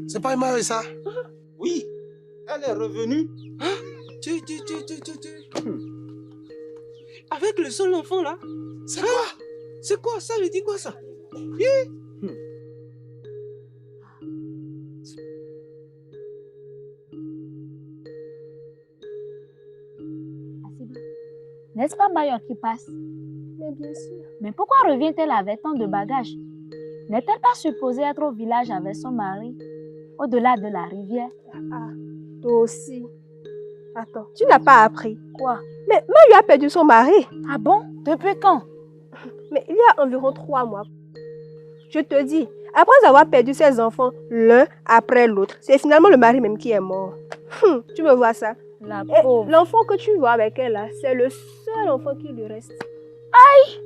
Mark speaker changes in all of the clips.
Speaker 1: C'est pas Marie ça?
Speaker 2: Oui, elle est revenue.
Speaker 3: Avec le seul enfant là?
Speaker 1: C'est quoi?
Speaker 3: C'est quoi ça? Je dis quoi ça?
Speaker 4: N'est-ce pas Mayor qui passe?
Speaker 5: Mais bien sûr.
Speaker 4: Mais pourquoi revient-elle avec tant de bagages? N'est-elle pas supposée être au village avec son mari, au-delà de la rivière?
Speaker 5: Ah, toi aussi. Attends, tu n'as pas appris.
Speaker 4: Quoi?
Speaker 5: Mais Mayu a perdu son mari.
Speaker 4: Ah bon? Depuis quand?
Speaker 5: Mais il y a environ 3 mois. Je te dis, après avoir perdu ses enfants l'un après l'autre, c'est finalement le mari même qui est mort. Tu me vois ça?
Speaker 4: La pauvre.
Speaker 5: L'enfant que tu vois avec elle là, c'est le seul enfant qui lui reste.
Speaker 4: Aïe!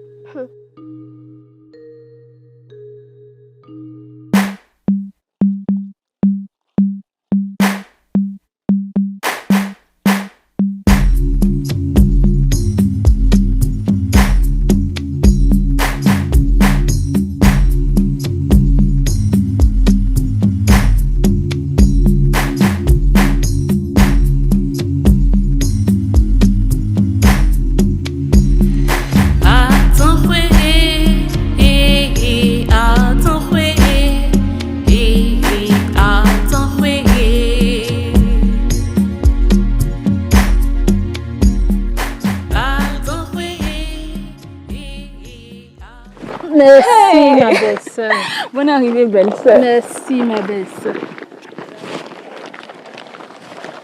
Speaker 6: Merci ma belle-sœur. Bonne arrivée belle-sœur.
Speaker 4: Merci ma belle-sœur.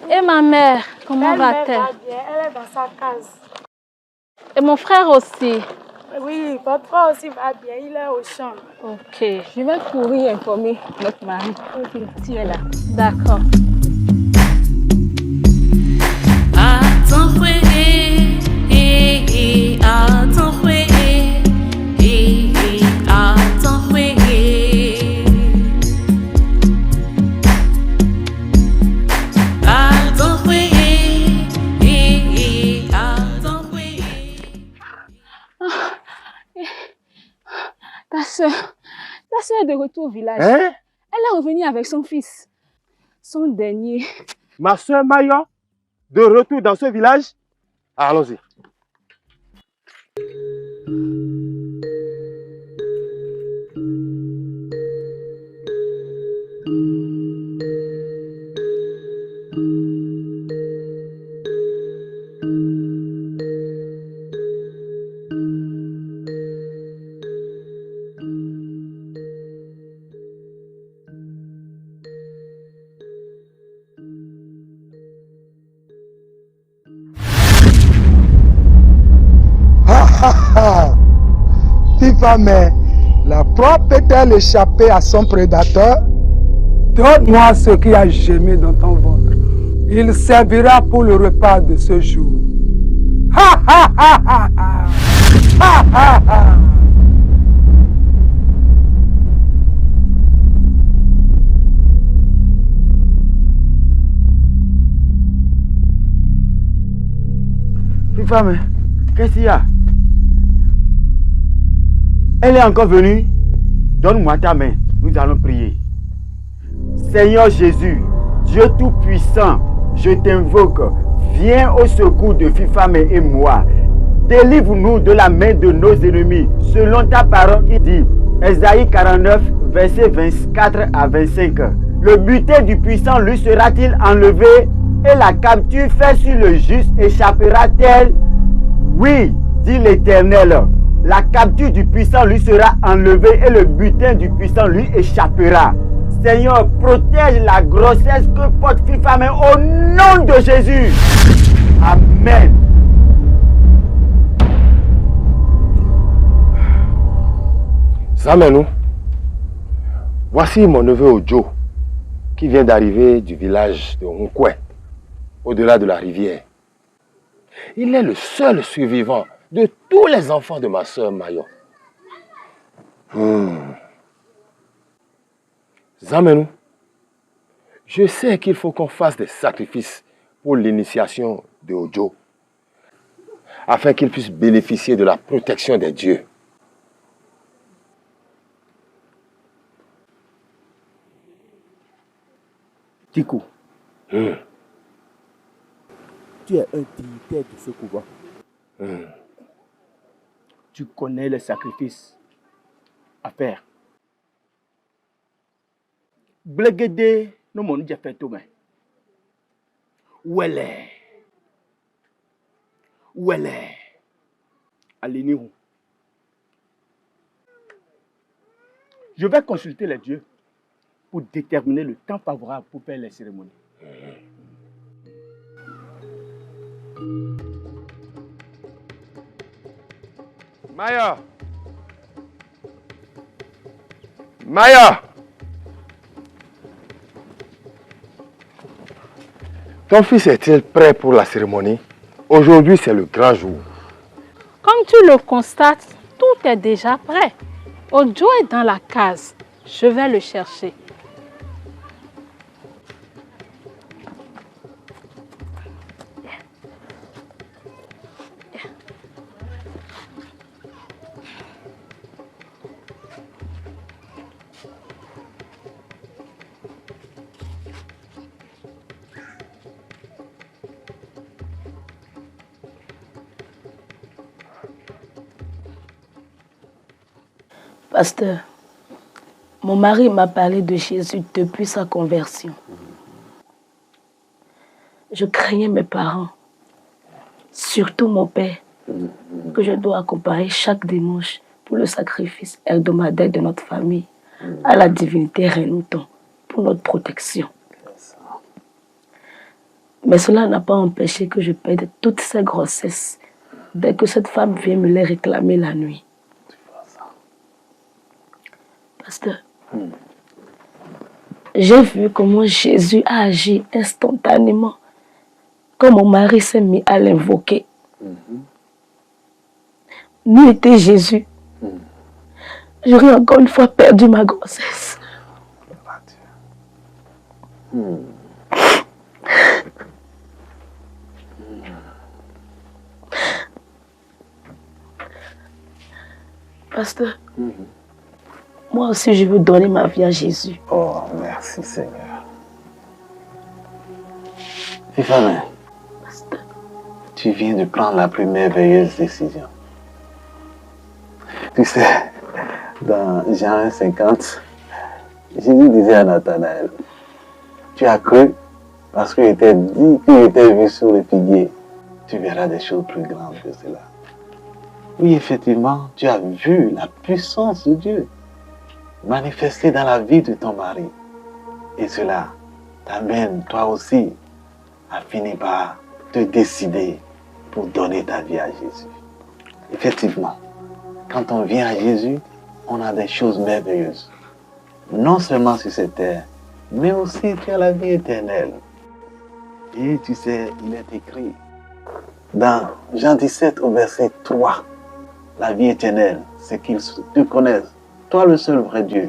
Speaker 6: Et ma mère, comment va-t-elle?
Speaker 7: Elle va bien, elle est dans sa case.
Speaker 6: Et mon frère aussi.
Speaker 7: Oui, votre frère aussi va bien, il est au champ.
Speaker 6: Ok, je vais courir informer notre mari. Ok, tu es là. D'accord. Ta soeur est de retour au village.
Speaker 8: Hein?
Speaker 6: Elle est revenue avec son fils. Son dernier.
Speaker 8: Ma soeur Maya, de retour dans ce village? Allons-y.
Speaker 9: Viva, mais la proie peut-elle échapper à son prédateur?
Speaker 10: Donne-moi ce qui a gémé dans ton ventre
Speaker 9: Il servira pour le repas de ce jour. Ha ha ha ha ha! Ha ha ha!
Speaker 8: FIFA, mais qu'est-ce qu'il y a? Elle est encore venue. Donne-moi ta main. Nous allons prier. Seigneur Jésus, Dieu Tout-Puissant, je t'invoque. Viens au secours de FIFA et moi. Délivre-nous de la main de nos ennemis. Selon ta parole qui dit, Ésaïe 49, versets 24 à 25. Le butin du puissant lui sera-t-il enlevé et la capture faite sur le juste échappera-t-elle? Oui, dit l'Éternel. La capture du puissant lui sera enlevée et le butin du puissant lui échappera. Seigneur, protège la grossesse que porte FIFA mais au nom de Jésus. Amen.
Speaker 1: Zameno, voici mon neveu Ojo qui vient d'arriver du village de Nkwe, au-delà de la rivière. Il est le seul survivant de tous les enfants de ma soeur Mayo. Zameno, je sais qu'il faut qu'on fasse des sacrifices pour l'initiation de Ojo, afin qu'il puisse bénéficier de la protection des dieux.
Speaker 8: Tico, tu es un dignitaire de ce couvent. Tu connais les sacrifices à faire. Blégédé, nous m'ont déjà fait tout bien. Où elle est? Où elle est? Allez-nous. Je vais consulter les dieux pour déterminer le temps favorable pour faire les cérémonies.
Speaker 1: Maya! Maya! Ton fils est-il prêt pour la cérémonie? Aujourd'hui, c'est le grand jour.
Speaker 6: Comme tu le constates, tout est déjà prêt. Ojo est dans la case. Je vais le chercher.
Speaker 10: Pasteur, mon mari m'a parlé de Jésus depuis sa conversion. Je craignais mes parents, surtout mon père, que je dois accompagner chaque dimanche pour le sacrifice hebdomadaire de notre famille à la divinité Renouton pour notre protection. Mais cela n'a pas empêché que je perde toutes ces grossesses dès que cette femme vient me les réclamer la nuit. Pasteur, j'ai vu comment Jésus a agi instantanément quand mon mari s'est mis à l'invoquer. N'eût été Jésus, j'aurais encore une fois perdu ma grossesse. Pasteur, moi aussi je veux donner ma vie à Jésus.
Speaker 11: Oh, merci Seigneur. FIFA, tu viens de prendre la plus merveilleuse décision. Tu sais, dans Jean 50, Jésus disait à Nathanaël, tu as cru parce qu'il était dit qu'il était vu sur le figuier. Tu verras des choses plus grandes que cela. Oui, effectivement, tu as vu la puissance de Dieu manifestée dans la vie de ton mari. Et cela t'amène, toi aussi, à finir par te décider pour donner ta vie à Jésus. Effectivement, quand on vient à Jésus, on a des choses merveilleuses. Non seulement sur cette terre, mais aussi tu as la vie éternelle. Et tu sais, il est écrit dans Jean 17 au verset 3, la vie éternelle, c'est qu'ils te connaissent, toi le seul vrai Dieu,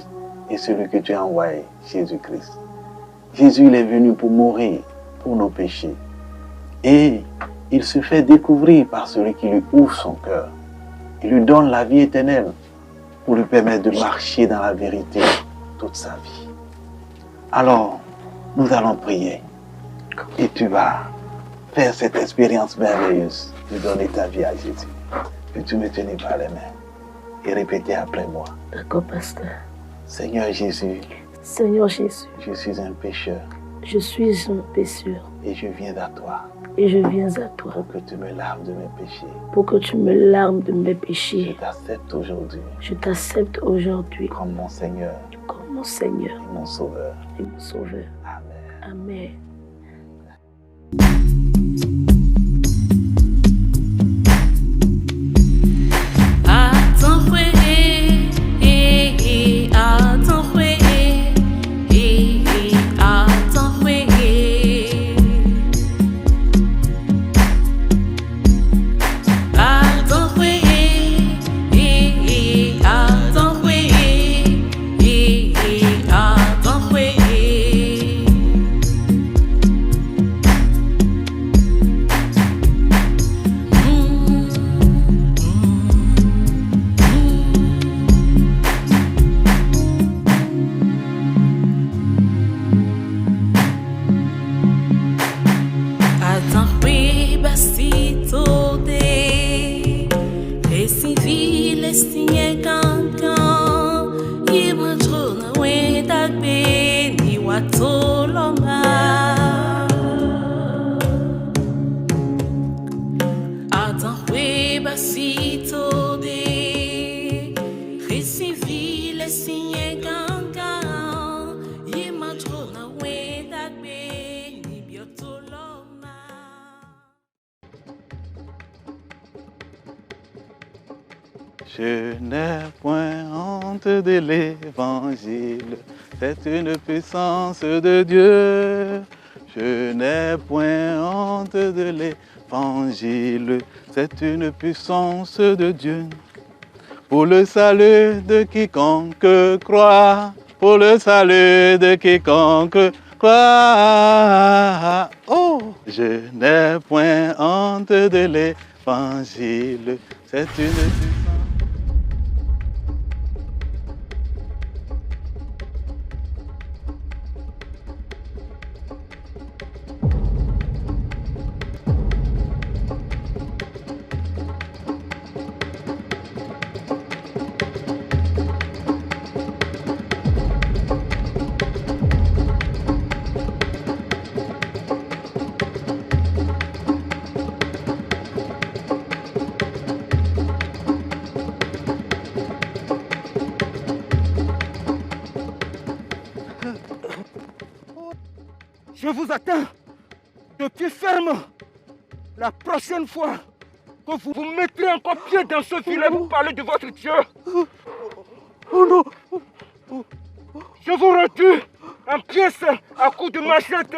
Speaker 11: et celui que tu as envoyé, Jésus-Christ. Jésus il est venu pour mourir pour nos péchés. Et il se fait découvrir par celui qui lui ouvre son cœur. Il lui donne la vie éternelle pour lui permettre de marcher dans la vérité toute sa vie. Alors, nous allons prier. Et tu vas faire cette expérience merveilleuse de donner ta vie à Jésus. Peux-tu me tenir par les mains et répéter après moi?
Speaker 10: D'accord, pasteur.
Speaker 11: Seigneur Jésus,
Speaker 10: Seigneur Jésus,
Speaker 11: je suis un pécheur
Speaker 10: je suis un pécheur
Speaker 11: et je viens à toi
Speaker 10: et je viens à toi
Speaker 11: pour que tu me laves de mes péchés.
Speaker 10: pour que tu me laves de mes péchés.
Speaker 11: Je t'accepte aujourd'hui
Speaker 10: Je t'accepte aujourd'hui
Speaker 11: comme mon Seigneur
Speaker 10: comme mon Seigneur
Speaker 11: et mon Sauveur.
Speaker 10: et mon Sauveur.
Speaker 11: Amen.
Speaker 10: Amen.
Speaker 11: Je n'ai point honte de l'évangile, c'est une puissance de Dieu. Je n'ai point honte de l'évangile, c'est une puissance de Dieu. Pour le salut de quiconque croit, pour le salut de quiconque croit. Oh, je n'ai point honte de l'évangile, c'est une puissance.
Speaker 3: Je vous attends de pied ferme. La prochaine fois que vous vous mettrez encore pied dans ce filet, vous parlez de votre Dieu. Oh non. Je vous retue en pièces à coups de machette.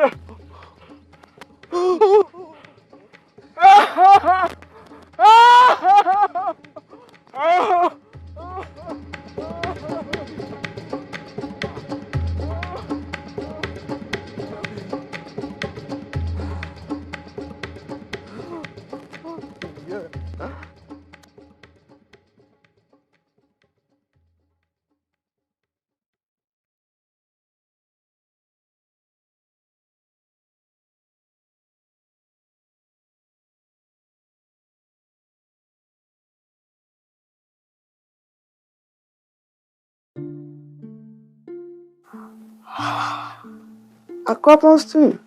Speaker 11: À quoi penses-tu?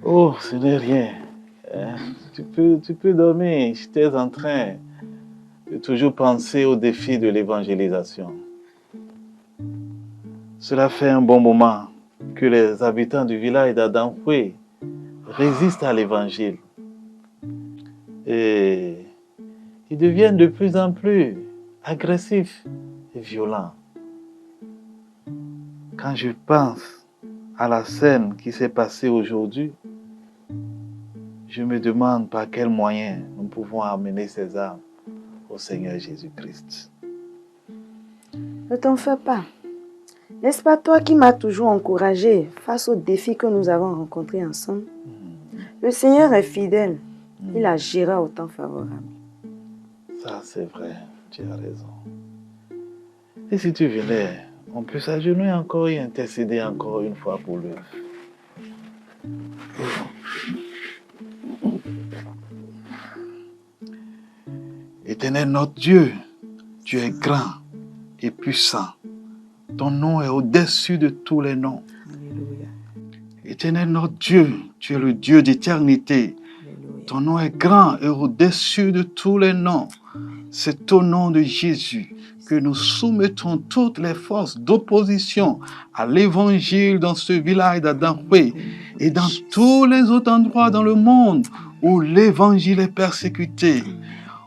Speaker 11: Oh, ce n'est rien. Tu peux dormir. J'étais en train de toujours penser au défi de l'évangélisation. Cela fait un bon moment que les habitants du village d'Adamfoué résistent à l'évangile. Et ils deviennent de plus en plus agressifs et violents. Quand je pense à la scène qui s'est passée aujourd'hui, Je me demande par quels moyens nous pouvons amener ces âmes au Seigneur Jésus-Christ.
Speaker 12: Ne t'en fais pas. N'est-ce pas toi qui m'as toujours encouragé face aux défis que nous avons rencontrés ensemble? Le Seigneur est fidèle. Il agira au temps favorable.
Speaker 11: Ça, c'est vrai. Tu as raison. Et si tu venais, on peut s'agenouiller encore et intercéder encore une fois pour lui. Éternel notre Dieu, tu es grand et puissant. Ton nom est au-dessus de tous les noms.
Speaker 12: Alléluia.
Speaker 11: Éternel notre Dieu, tu es le Dieu d'éternité. Ton nom est grand et au-dessus de tous les noms. C'est au nom de Jésus que nous soumettons toutes les forces d'opposition à l'évangile dans ce village d'Adamoué et dans tous les autres endroits dans le monde où l'évangile est persécuté.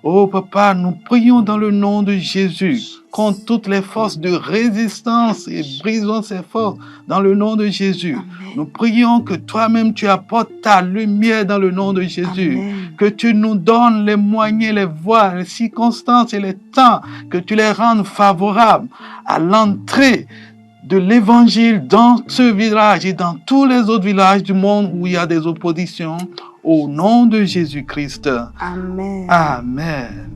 Speaker 11: Oh papa, nous prions dans le nom de Jésus contre toutes les forces de résistance et brisons ces forces dans le nom de Jésus. Amen. Nous prions que toi-même tu apportes ta lumière dans le nom de Jésus. Amen. Que tu nous donnes les moyens, les voies, les circonstances et les temps, que tu les rendes favorables à l'entrée de l'évangile dans ce village et dans tous les autres villages du monde où il y a des oppositions. Au nom de Jésus-Christ.
Speaker 12: Amen.
Speaker 11: Amen.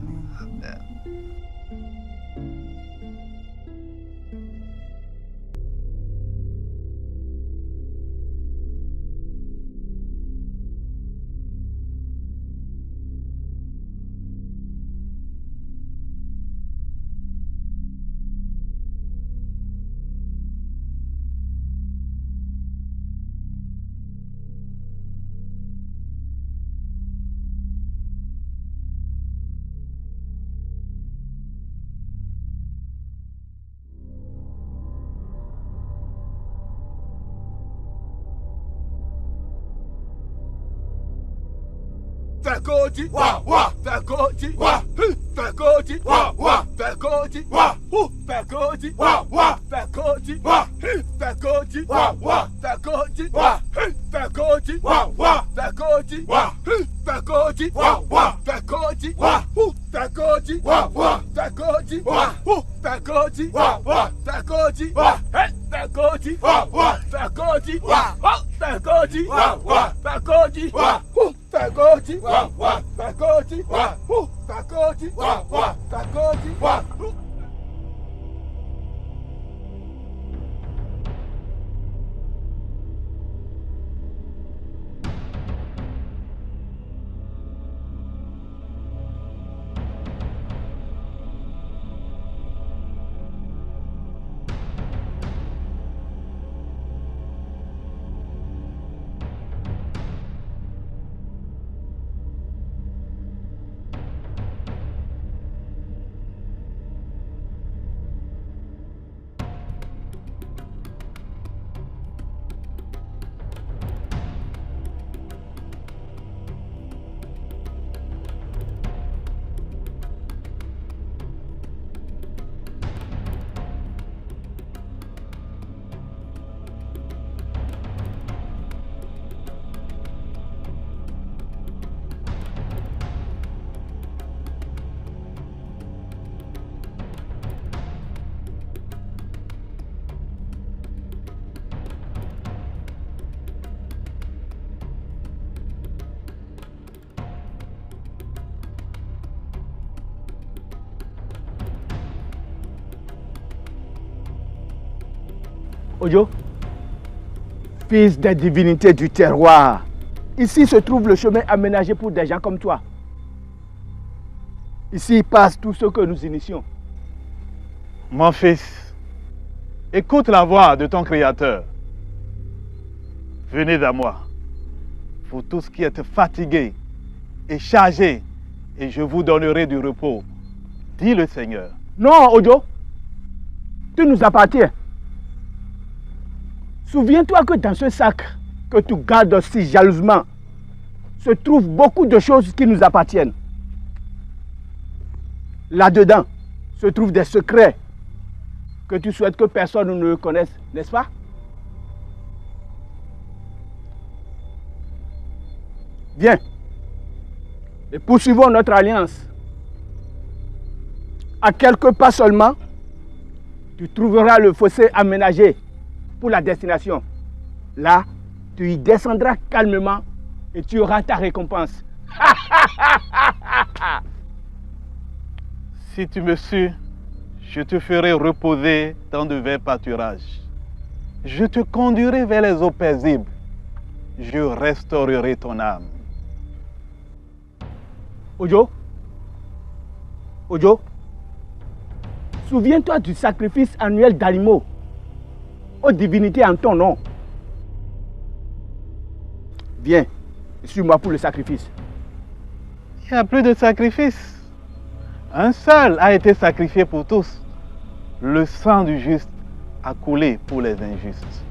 Speaker 3: Fakoti, wa wa, fakoti, wa, fakoti, wa wa, fakoti, wa, fakoti, wa wa, fakoti, wa, fakoti, wa wa, fakoti, wa, fakoti, wa wa, fakoti, wa, fakoti, wa wa, fakoti, wa, fakoti, wa wa, fakoti, wa, fakoti, wa wa, fakoti, wa, fakoti, wa wa, fakoti, wa, fakoti, wa wa, fakoti, wa, fakoti, wa wa, fakoti, wa, fakoti, wa wa, fakoti, wa.
Speaker 9: Ojo, fils des divinités du terroir, ici se trouve le chemin aménagé pour des gens comme toi. Ici passe tout ce que nous initions.
Speaker 13: Mon fils, écoute la voix de ton Créateur. Venez à moi, vous tous qui êtes fatigués et chargés, et je vous donnerai du repos, dit le Seigneur.
Speaker 9: Non, Ojo, tu nous appartiens. Souviens-toi que dans ce sac que tu gardes si jalousement se trouvent beaucoup de choses qui nous appartiennent. Là-dedans se trouvent des secrets que tu souhaites que personne ne connaisse, n'est-ce pas? Viens, et poursuivons notre alliance. À quelques pas seulement, tu trouveras le fossé aménagé pour la destination. Là, tu y descendras calmement et tu auras ta récompense.
Speaker 13: Si tu me suis, je te ferai reposer dans de verts pâturages. Je te conduirai vers les eaux paisibles. Je restaurerai ton âme.
Speaker 9: Ojo, Ojo, souviens-toi du sacrifice annuel d'animaux aux divinités en ton nom. Viens, suis-moi pour le sacrifice.
Speaker 13: Il n'y a plus de sacrifice. Un seul a été sacrifié pour tous. Le sang du juste a coulé pour les injustes.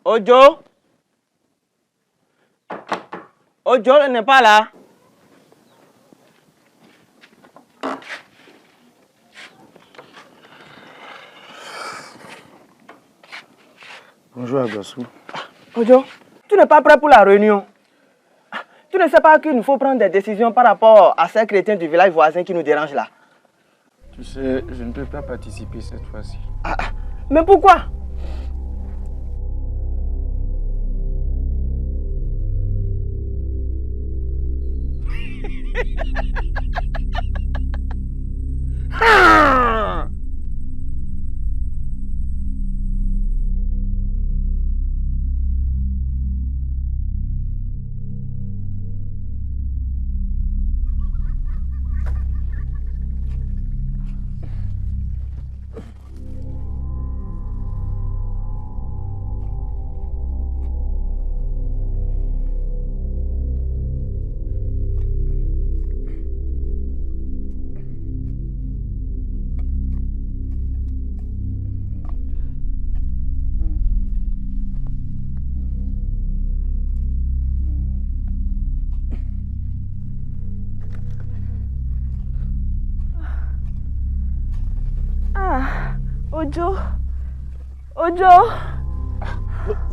Speaker 14: Ojo? Ojo, elle n'est pas là.
Speaker 15: Bonjour Agassou.
Speaker 14: Ojo, tu n'es pas prêt pour la réunion? Tu ne sais pas qu'il nous faut prendre des décisions par rapport à ces chrétiens du village voisin qui nous dérangent là?
Speaker 15: Tu sais, je ne peux pas participer cette fois-ci.
Speaker 14: Mais pourquoi?
Speaker 5: Ojo. Ojo.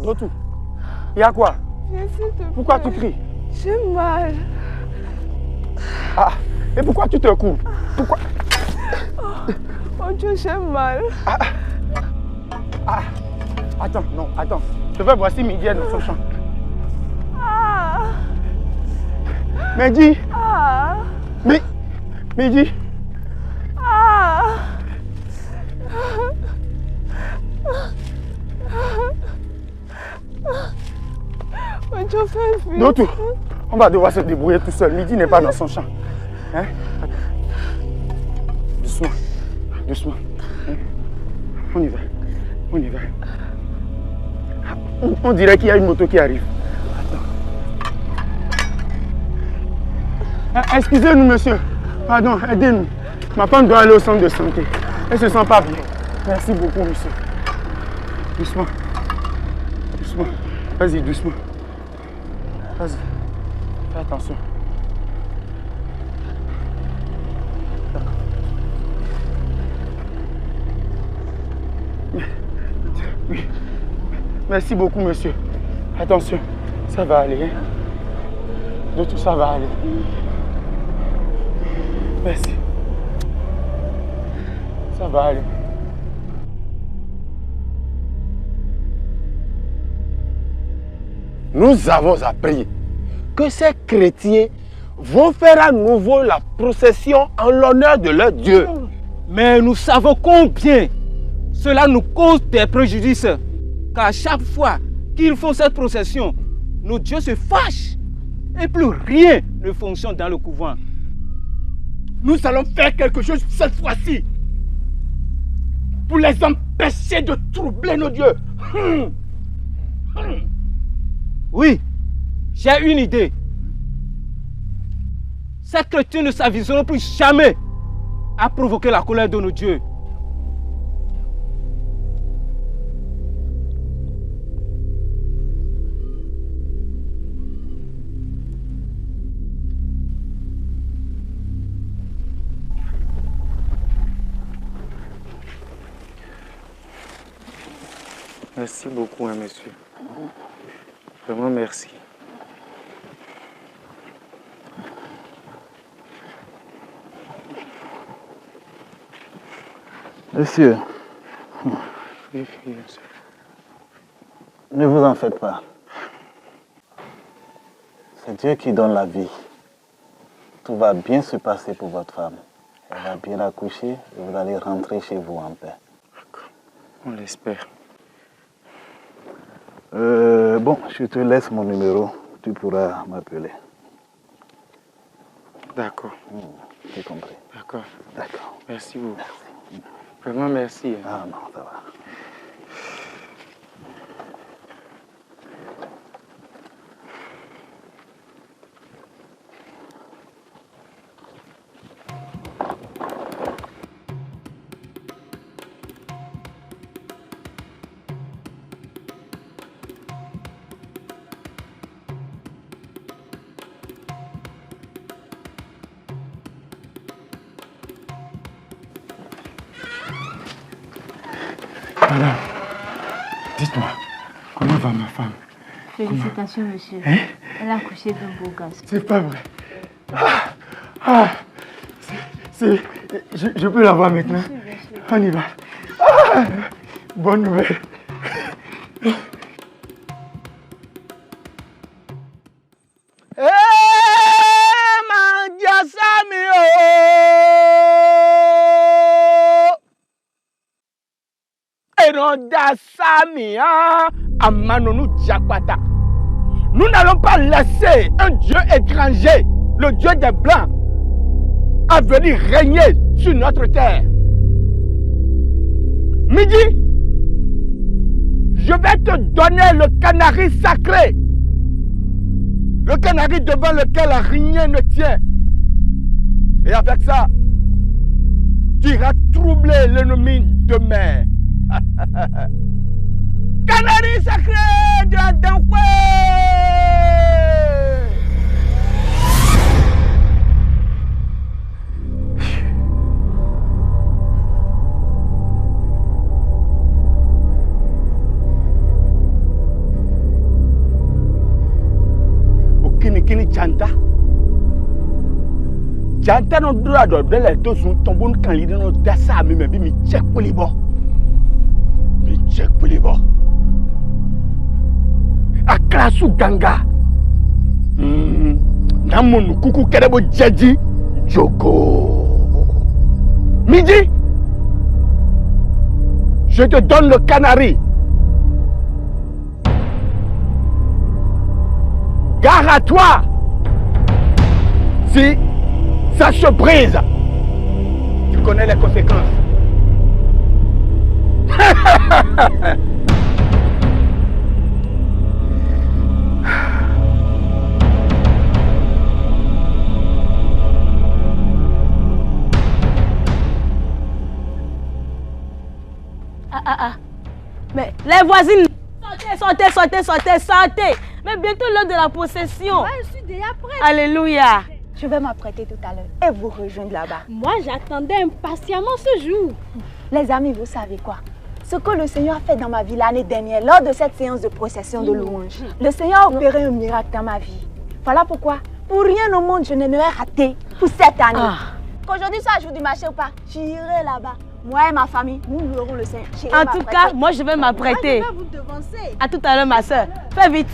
Speaker 15: Dotou, il y a quoi?
Speaker 5: Viens s'il te plaît.
Speaker 15: Pourquoi tu cries?
Speaker 5: J'ai mal.
Speaker 15: Et pourquoi tu te cours? Pourquoi?
Speaker 5: Ojo, j'ai mal.
Speaker 15: Attends, non, attends. Je vais voir si Midi est dans son champ. Midi. Midi.
Speaker 5: Ojo, fais vite.
Speaker 15: Dotou, on va devoir se débrouiller tout seul. Midi n'est pas dans son champ. Hein? Doucement, doucement. Hein? On y va, on y va. On dirait qu'il y a une moto qui arrive. Attends. Excusez-nous, monsieur. Pardon, aidez-nous. Ma femme doit aller au centre de santé. Elle se sent pas bien. Merci beaucoup, monsieur. Doucement. Doucement. Vas-y, doucement. Vas-y. Fais attention. D'accord. Oui. Merci beaucoup, monsieur. Attention. Ça va aller. Hein? De tout ça va aller. Merci. Ça va aller.
Speaker 1: Nous avons appris que ces chrétiens vont faire à nouveau la procession en l'honneur de leur Dieu.
Speaker 3: Mais nous savons combien cela nous cause des préjudices. Car chaque fois qu'ils font cette procession, nos dieux se fâchent et plus rien ne fonctionne dans le couvent.
Speaker 9: Nous allons faire quelque chose cette fois-ci pour les empêcher de troubler nos dieux.
Speaker 3: Oui, j'ai une idée. Ces chrétiens ne s'aviseront plus jamais à provoquer la colère de nos dieux.
Speaker 15: Merci beaucoup, hein, monsieur. Vraiment merci.
Speaker 11: Monsieur,
Speaker 15: Oui, monsieur.
Speaker 11: ne vous en faites pas. C'est Dieu qui donne la vie. Tout va bien se passer pour votre femme. Elle va bien accoucher et vous allez rentrer chez vous en paix.
Speaker 15: On l'espère.
Speaker 11: Bon, je te laisse mon numéro. Tu pourras m'appeler.
Speaker 15: D'accord.
Speaker 11: J'ai compris.
Speaker 15: D'accord.
Speaker 11: D'accord.
Speaker 15: Merci beaucoup. Vraiment merci. Hein.
Speaker 11: Ah non, ça va.
Speaker 15: Madame, dites-moi, comment va ma femme?
Speaker 4: Félicitations, monsieur.
Speaker 15: Hein?
Speaker 4: Elle a accouché d'un beau gosse.
Speaker 15: C'est pas vrai. Je peux la voir maintenant?
Speaker 4: Bien sûr.
Speaker 15: On y va. Bonne nouvelle.
Speaker 9: Nous n'allons pas laisser un Dieu étranger, le Dieu des Blancs, à venir régner sur notre terre. Midi, je vais te donner le canari sacré, le canari devant lequel rien ne tient. Et avec ça, tu iras troubler l'ennemi demain. Canari sacré de Adankwe! Okinikini chanta. Chanta no dura do bele to sun tombo kan lide no dasa mi me bi mi check polibo. Mi check polibo. Aklasu ganga. Namonu kuku kerebo jeji Joko. Midi, je te donne le canari. Gare à toi si ça se brise. Tu connais les conséquences.
Speaker 10: Mais les voisines, sortez. Mais bientôt l'heure de la possession.
Speaker 5: Ouais, je suis déjà prête.
Speaker 10: Alléluia.
Speaker 16: Je vais m'apprêter tout à l'heure et vous rejoindre là-bas.
Speaker 5: Moi, j'attendais impatiemment ce jour.
Speaker 16: Les amis, vous savez quoi? Ce que le Seigneur a fait dans ma vie l'année dernière, lors de cette séance de procession de louange, le Seigneur a opéré un miracle dans ma vie. Voilà pourquoi, pour rien au monde, je n'aimerais rater pour cette année. Qu'aujourd'hui soit jour du marché ou pas, j'irai là-bas. Moi et ma famille, nous louerons le Seigneur.
Speaker 10: En tout cas, moi je vais m'apprêter.
Speaker 5: Je vais vous devancer.
Speaker 10: À tout à l'heure, ma soeur. Fais vite.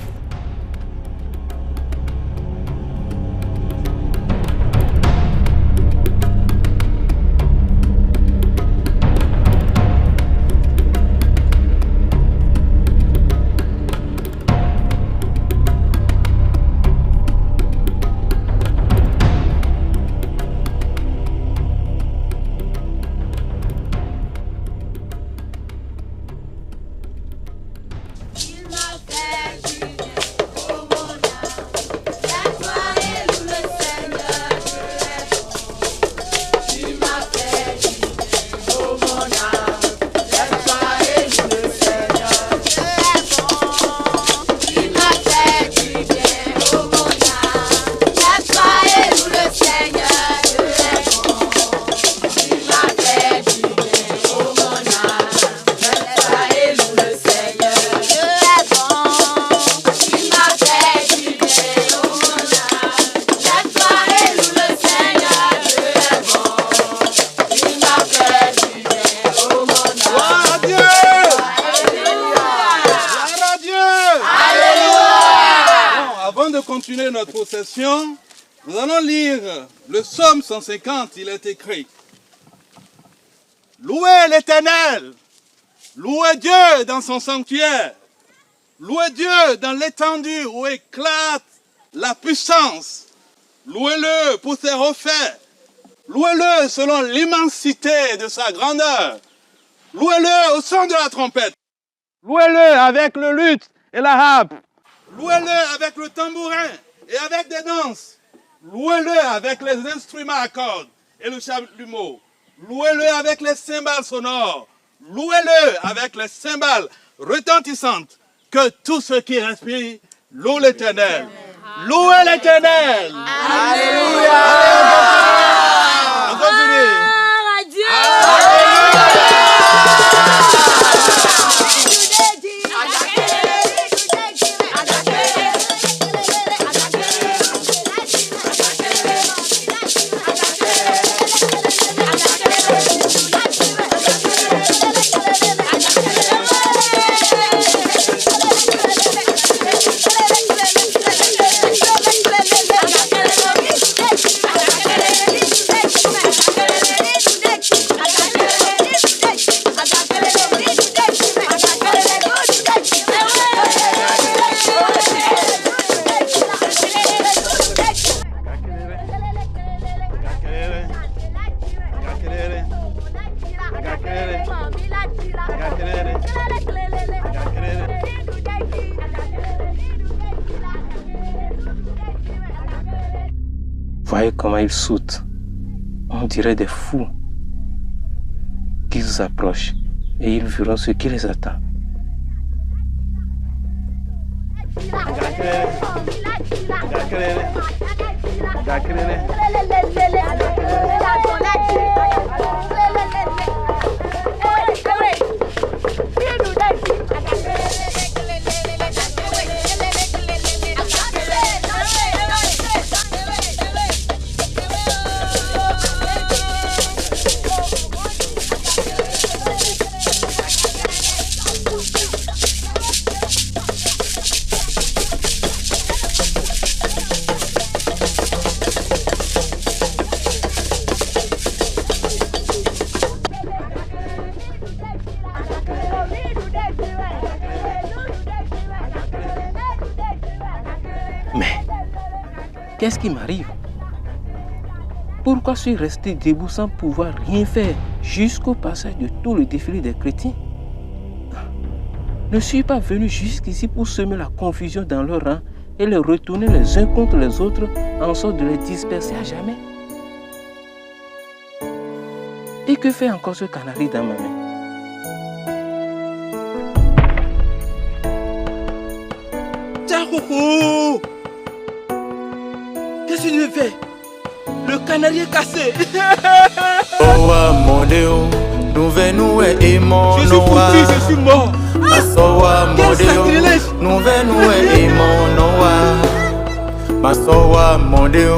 Speaker 13: continuer notre procession, nous allons lire le psaume 150. Il est écrit: Louez l'Éternel, louez Dieu dans son sanctuaire, louez Dieu dans l'étendue où éclate la puissance, louez-le pour ses refaits, louez-le selon l'immensité de sa grandeur, louez-le au son de la trompette, louez-le avec le luth et la harpe, louez-le avec le tambourin et avec des danses, louez-le avec les instruments à cordes et le chalumeau, louez-le avec les cymbales sonores, louez-le avec les cymbales retentissantes. Que tous ceux qui respirent louent l'Éternel. Louez l'Éternel.
Speaker 17: Alléluia.
Speaker 13: On continue.
Speaker 3: Voyez comment ils sautent. On dirait des fous. Qu'ils approchent et ils verront ce qui les attend. Qu'est-ce qui m'arrive? Pourquoi suis-je resté debout sans pouvoir rien faire jusqu'au passage de tout le défilé des chrétiens? Ne suis-je pas venu jusqu'ici pour semer la confusion dans leur rang et les retourner les uns contre les autres en sorte de les disperser à jamais? Et que fait encore ce canari dans ma main? Tcharoukou! Qu'est-ce que tu fais? Le canari est cassé.
Speaker 17: Oh mon Dieu, nous venons et mon
Speaker 3: Je suis foutu, je suis mort.
Speaker 17: Quel sacrilège! Nous venons et mon noa. Masowa mon Dieu,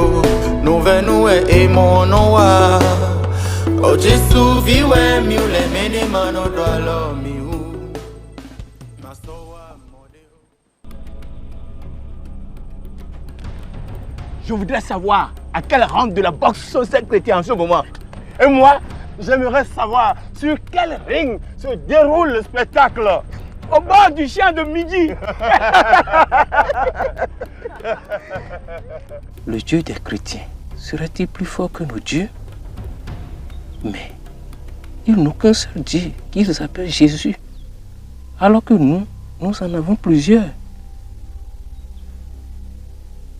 Speaker 17: nous venons et mon noa. Oh Jésus, vive mieux les ménimans doit l'homme.
Speaker 15: Je voudrais savoir à quel rang de la boxe sont ces chrétiens en ce moment. Et moi, j'aimerais savoir sur quel ring se déroule le spectacle. Au bord du champ de midi.
Speaker 3: Le Dieu des chrétiens serait-il plus fort que nos dieux? Mais ils n'ont qu'un seul Dieu qu'ils appellent Jésus. Alors que nous en avons plusieurs.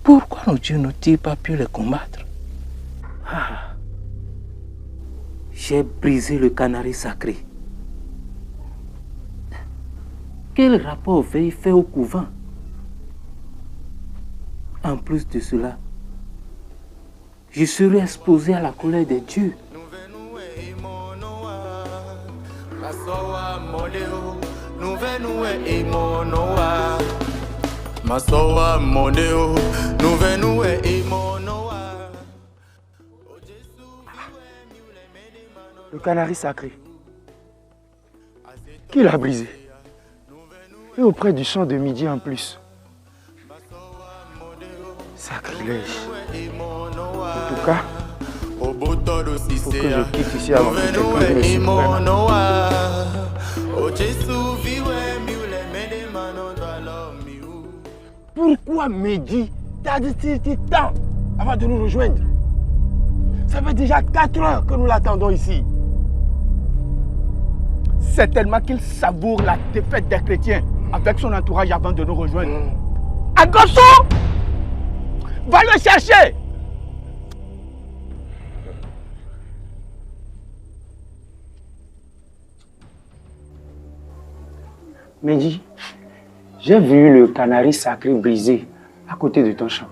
Speaker 3: Pourquoi nos dieux n'ont-ils pas pu les combattre? J'ai brisé le canari sacré. Quel rapport vais-je faire au couvent? En plus de cela, je serai exposé à la colère des dieux.
Speaker 17: Masowa mon Dieu, nous venons et mon
Speaker 15: Le canari sacré. Qui l'a brisé? Et auprès du champ de midi en plus.
Speaker 1: Sacrilège. En tout cas, il faut que je quitte ici avant que quelqu'un me surprenne.
Speaker 15: Pourquoi Mehdi t'a dit tant avant de nous rejoindre? Ça fait déjà 4 heures que nous l'attendons ici. Certainement qu'il savoure la défaite des chrétiens avec son entourage avant de nous rejoindre. Agosso! Va le chercher!
Speaker 18: Mehdi, j'ai vu le canari sacré brisé à côté de ton champ.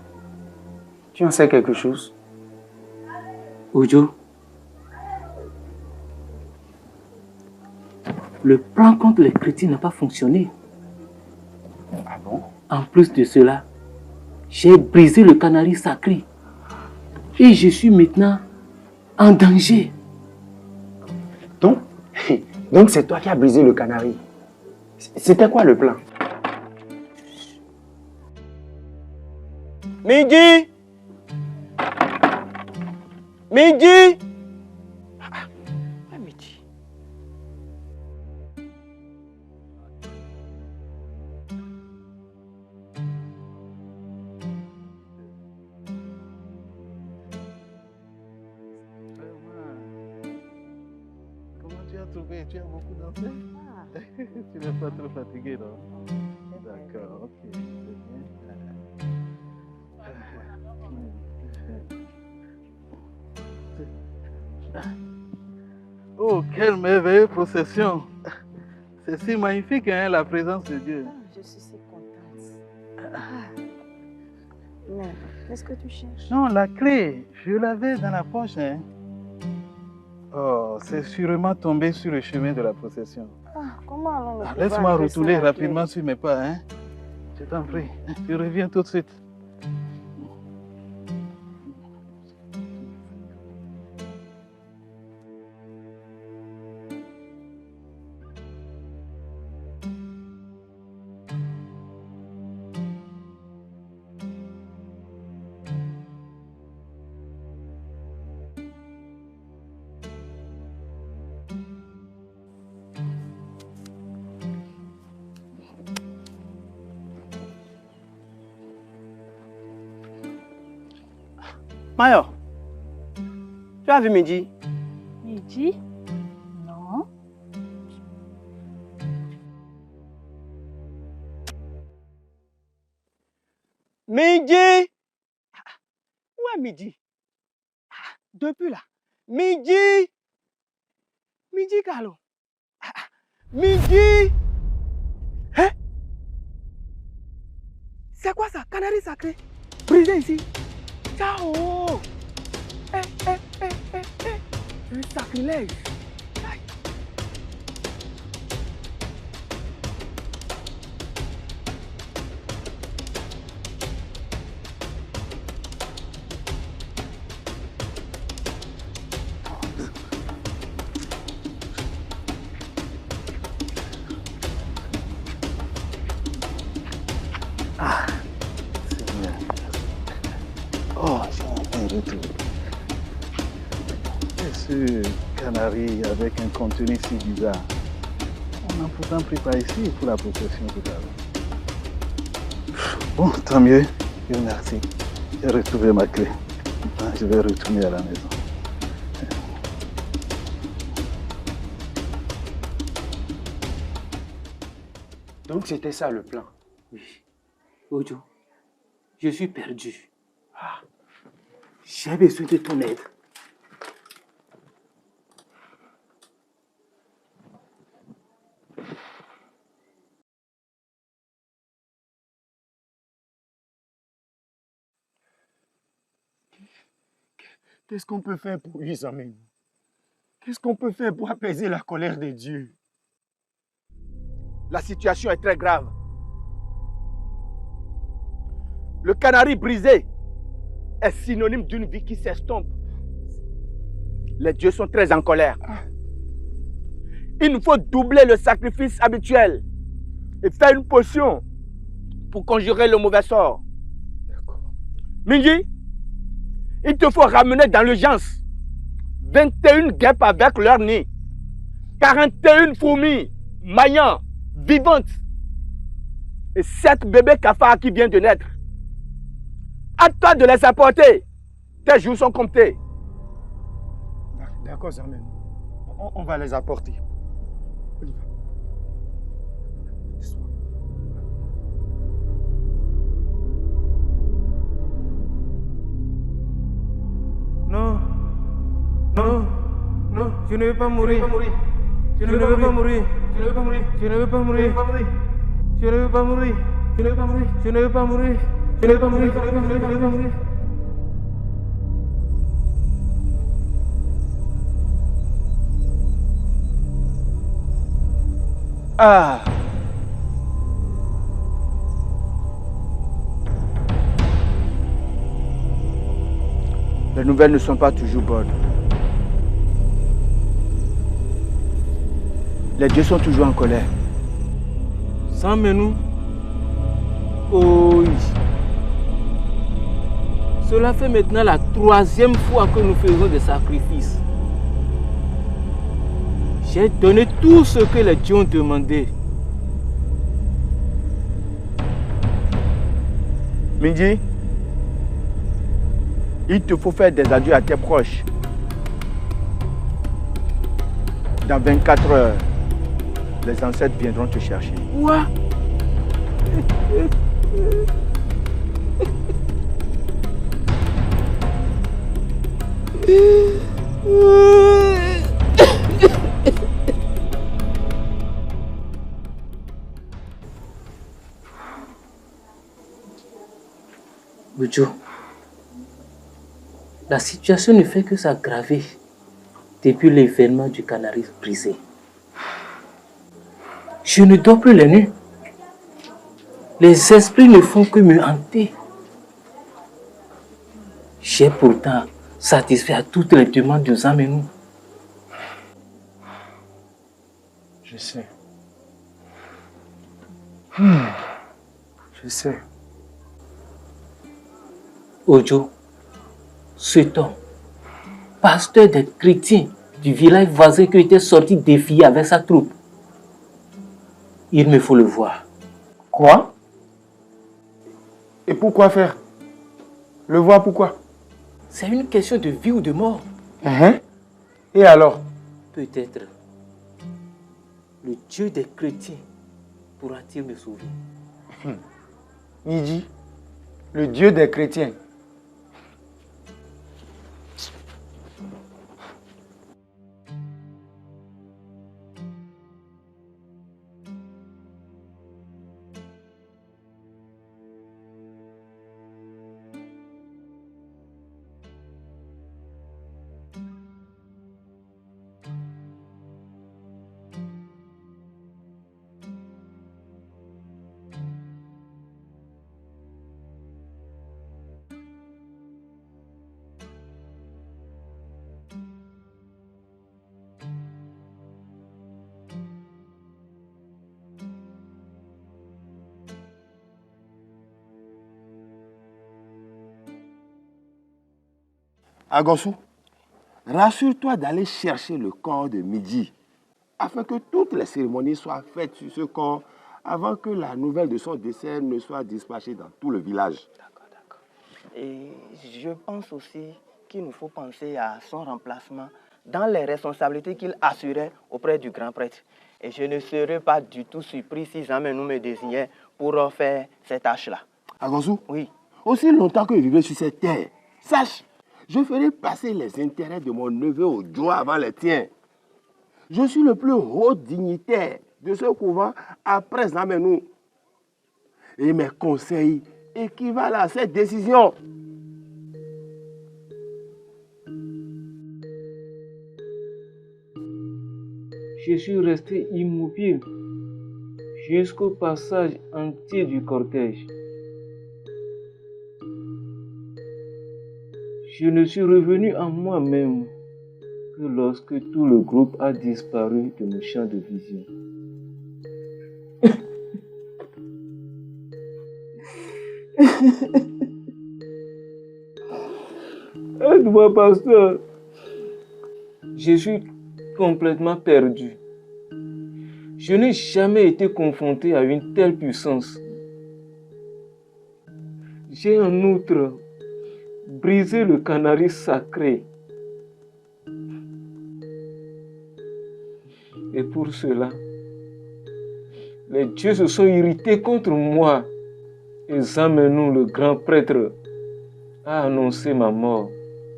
Speaker 18: Tu en sais quelque chose?
Speaker 19: Ojo, le plan contre les chrétiens n'a pas fonctionné.
Speaker 18: Ah bon?
Speaker 19: En plus de cela, j'ai brisé le canari sacré. Et je suis maintenant en danger.
Speaker 18: Donc c'est toi qui as brisé le canari. C'était quoi le plan?
Speaker 14: Mehdi! Mehdi! Mehdi.
Speaker 13: Comment tu as trouvé? Tu as beaucoup dansé? Tu n'es pas trop fatigué, non? D'accord, ok. C'est bien. Oh, quelle merveilleuse procession! C'est si magnifique, hein, la présence de Dieu.
Speaker 12: Je suis si contente. Mais, qu'est-ce que tu cherches?
Speaker 13: Non, la clé, je l'avais dans la poche, hein. Oh, c'est sûrement tombé sur le chemin de la procession.
Speaker 12: Comment allons-nous pouvoir
Speaker 13: Laisse-moi
Speaker 12: adresser
Speaker 13: retourner
Speaker 12: la clé?
Speaker 13: rapidement sur mes pas, hein. Je t'en prie. Je reviens tout de suite.
Speaker 14: Mayo, tu as vu Mehdi?
Speaker 6: Mehdi? Non.
Speaker 14: Mehdi! Où est Mehdi? Depuis là. Mehdi! Mehdi, Carlo. Mehdi! Hein? C'est quoi ça? Canari sacré? Brisé ici. Ciao! Un sacrilège! Aïe.
Speaker 13: Ah, c'est bien. Oh, j'ai un retour. Et ce canari avec un contenu si bizarre, on n'a pourtant pris pas ici pour la procession tout à l'heure. Bon, tant mieux. Dieu merci. J'ai retrouvé ma clé. Je vais retourner à la maison.
Speaker 18: Donc c'était ça le plan.
Speaker 19: Oui. Ojo, je suis perdu. J'ai besoin de ton aide.
Speaker 15: Qu'est-ce qu'on peut faire pour lui, Zamen? Qu'est-ce qu'on peut faire pour apaiser la colère de Dieu?
Speaker 14: La situation est très grave. Le canari brisé est synonyme d'une vie qui s'estompe. Les dieux sont très en colère. Il nous faut doubler le sacrifice habituel et faire une potion pour conjurer le mauvais sort. Minji, il te faut ramener dans l'urgence 21 guêpes avec leur nid, 41 fourmis maillant, vivantes et 7 bébés cafards qui viennent de naître. À toi de les apporter. Tes jours sont comptés.
Speaker 15: D'accord, Zamen. On va les apporter. On y va.
Speaker 19: Non, non, non, je ne veux pas mourir. Je ne veux pas mourir. Je ne veux pas mourir. Je ne veux pas mourir. Je ne veux pas mourir. Je ne veux pas mourir. Je ne veux pas mourir. Je ne veux pas mourir. Je ne veux pas mourir.
Speaker 14: Ah! Les nouvelles ne sont pas toujours bonnes. Les dieux sont toujours en colère.
Speaker 19: Sans Menou. Oui. Cela fait maintenant la 3e fois que nous faisons des sacrifices. J'ai donné tout ce que les dieux ont demandé.
Speaker 14: Minji, il te faut faire des adieux à tes proches. Dans 24 heures, les ancêtres viendront te chercher.
Speaker 19: Quoi? Ojo, la situation ne fait que s'aggraver depuis l'événement du canari brisé. Je ne dors plus les nuits. Les esprits ne font que me hanter. J'ai pourtant satisfait à toutes les demandes de Zamenou.
Speaker 15: Je sais. Je sais.
Speaker 19: Ojo, cet homme, pasteur des chrétiens du village voisin qui était sorti défier avec sa troupe, il me faut le voir.
Speaker 15: Quoi? Et pourquoi faire? Le voir pourquoi?
Speaker 19: C'est une question de vie ou de mort.
Speaker 15: Et alors?
Speaker 19: Peut-être le Dieu des chrétiens pourra-t-il me sauver?
Speaker 15: Niji, le Dieu des chrétiens.
Speaker 1: Agosou, rassure-toi d'aller chercher le corps de Midi afin que toutes les cérémonies soient faites sur ce corps avant que la nouvelle de son décès ne soit dispatchée dans tout le village.
Speaker 20: D'accord. Et je pense aussi qu'il nous faut penser à son remplacement dans les responsabilités qu'il assurait auprès du grand prêtre. Et je ne serais pas du tout surpris si Zamenou me désignait pour faire cette tâche-là.
Speaker 1: Agosou?
Speaker 20: Oui.
Speaker 1: Aussi longtemps que je vivrai sur cette terre, sache, je ferai passer les intérêts de mon neveu Ojo avant les tiens. Je suis le plus haut dignitaire de ce couvent après Zamenou. Et mes conseils équivalent à cette décision.
Speaker 19: Je suis resté immobile jusqu'au passage entier du cortège. Je ne suis revenu en moi-même que lorsque tout le groupe a disparu de mon champ de vision. Aide-moi, pasteur. Je suis complètement perdu. Je n'ai jamais été confronté à une telle puissance. J'ai en outre brisé le canari sacré. Et pour cela, les dieux se sont irrités contre moi. Et Zamenou, le grand prêtre, a annoncé ma mort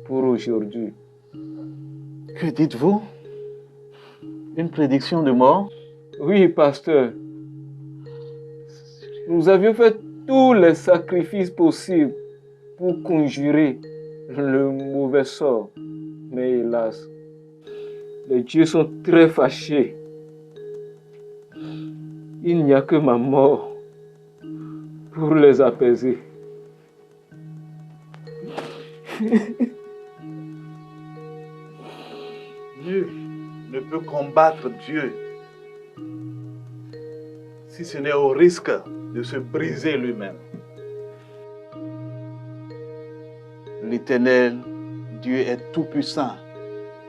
Speaker 19: pour aujourd'hui.
Speaker 11: Que dites-vous? Une prédiction de mort?
Speaker 19: Oui, pasteur. Nous avions fait tous les sacrifices possibles pour conjurer le mauvais sort. Mais hélas, les dieux sont très fâchés. Il n'y a que ma mort pour les apaiser.
Speaker 11: Nul ne peut combattre Dieu si ce n'est au risque de se briser lui-même. L'Éternel, Dieu est tout-puissant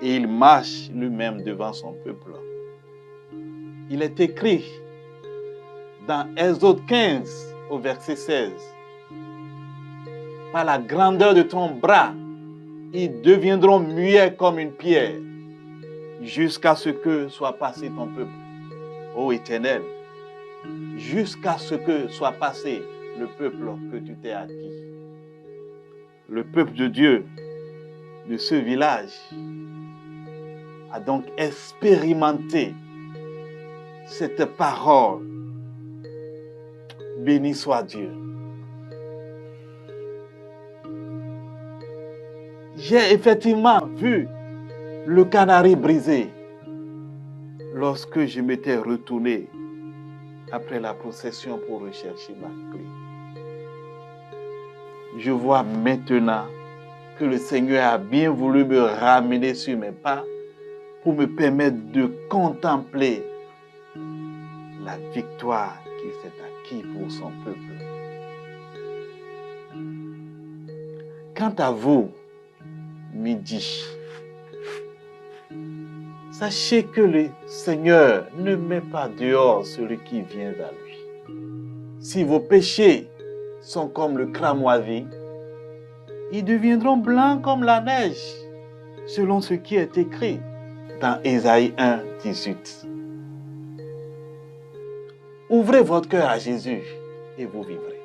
Speaker 11: et il marche lui-même devant son peuple. Il est écrit dans Exode 15 au verset 16. Par la grandeur de ton bras, ils deviendront muets comme une pierre jusqu'à ce que soit passé ton peuple. Ô Éternel, jusqu'à ce que soit passé le peuple que tu t'es acquis. Le peuple de Dieu de ce village a donc expérimenté cette parole. Béni soit Dieu. J'ai effectivement vu le canari brisé lorsque je m'étais retourné après la procession pour rechercher ma clé. Je vois maintenant que le Seigneur a bien voulu me ramener sur mes pas pour me permettre de contempler la victoire qu'il s'est acquis pour son peuple. Quant à vous, Midi, sachez que le Seigneur ne met pas dehors celui qui vient à lui. Si vos péchés sont comme le cramoisi, ils deviendront blancs comme la neige, selon ce qui est écrit dans Ésaïe 1, 18. Ouvrez votre cœur à Jésus et vous vivrez.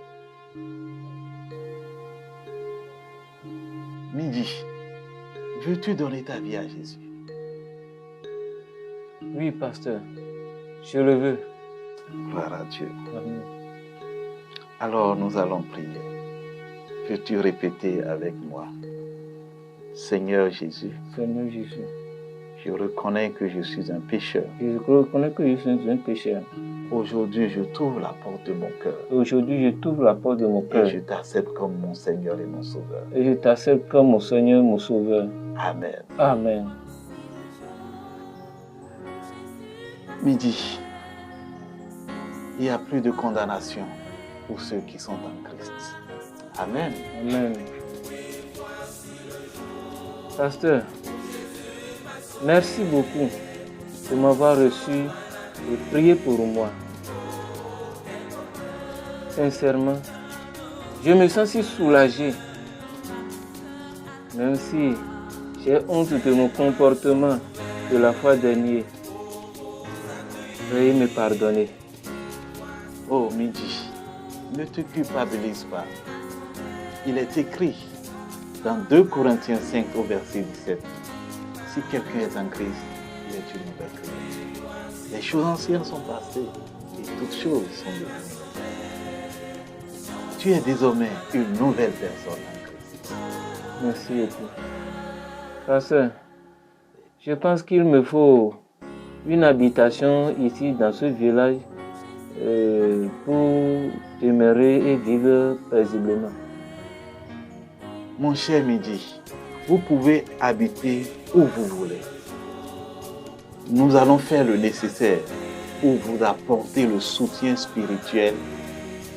Speaker 11: Midi, veux-tu donner ta vie à Jésus?
Speaker 19: Oui, pasteur, je le veux.
Speaker 11: Gloire à Dieu.
Speaker 19: Amen.
Speaker 11: Alors nous allons prier. Peux-tu répéter avec moi? Seigneur Jésus.
Speaker 19: Seigneur Jésus.
Speaker 11: Je reconnais que je suis un pécheur.
Speaker 19: Je reconnais que je suis un pécheur.
Speaker 11: Aujourd'hui, je t'ouvre la porte de mon cœur.
Speaker 19: Aujourd'hui, je t'ouvre la porte de mon cœur.
Speaker 11: Et je t'accepte comme mon Seigneur et mon Sauveur.
Speaker 19: Et je t'accepte comme mon Seigneur et mon Sauveur.
Speaker 11: Amen.
Speaker 19: Amen.
Speaker 11: Midi, il n'y a plus de condamnation pour ceux qui sont en Christ. Amen.
Speaker 19: Amen. Pasteur, merci beaucoup de m'avoir reçu et prié pour moi. Sincèrement, je me sens si soulagé. Même si j'ai honte de mon comportement de la fois dernière. Veuillez me pardonner.
Speaker 11: Oh Midi, ne te culpabilise pas. Il est écrit dans 2 Corinthiens 5 au verset 17. Si quelqu'un est en Christ, il est une nouvelle créature. Les choses anciennes sont passées et toutes choses sont devenues. Tu es désormais une nouvelle personne en Christ.
Speaker 19: Merci beaucoup. Pasteur, je pense qu'il me faut une habitation ici dans ce village pour demeurer et vivre paisiblement.
Speaker 11: Mon cher Midi, vous pouvez habiter où vous voulez. Nous allons faire le nécessaire pour vous apporter le soutien spirituel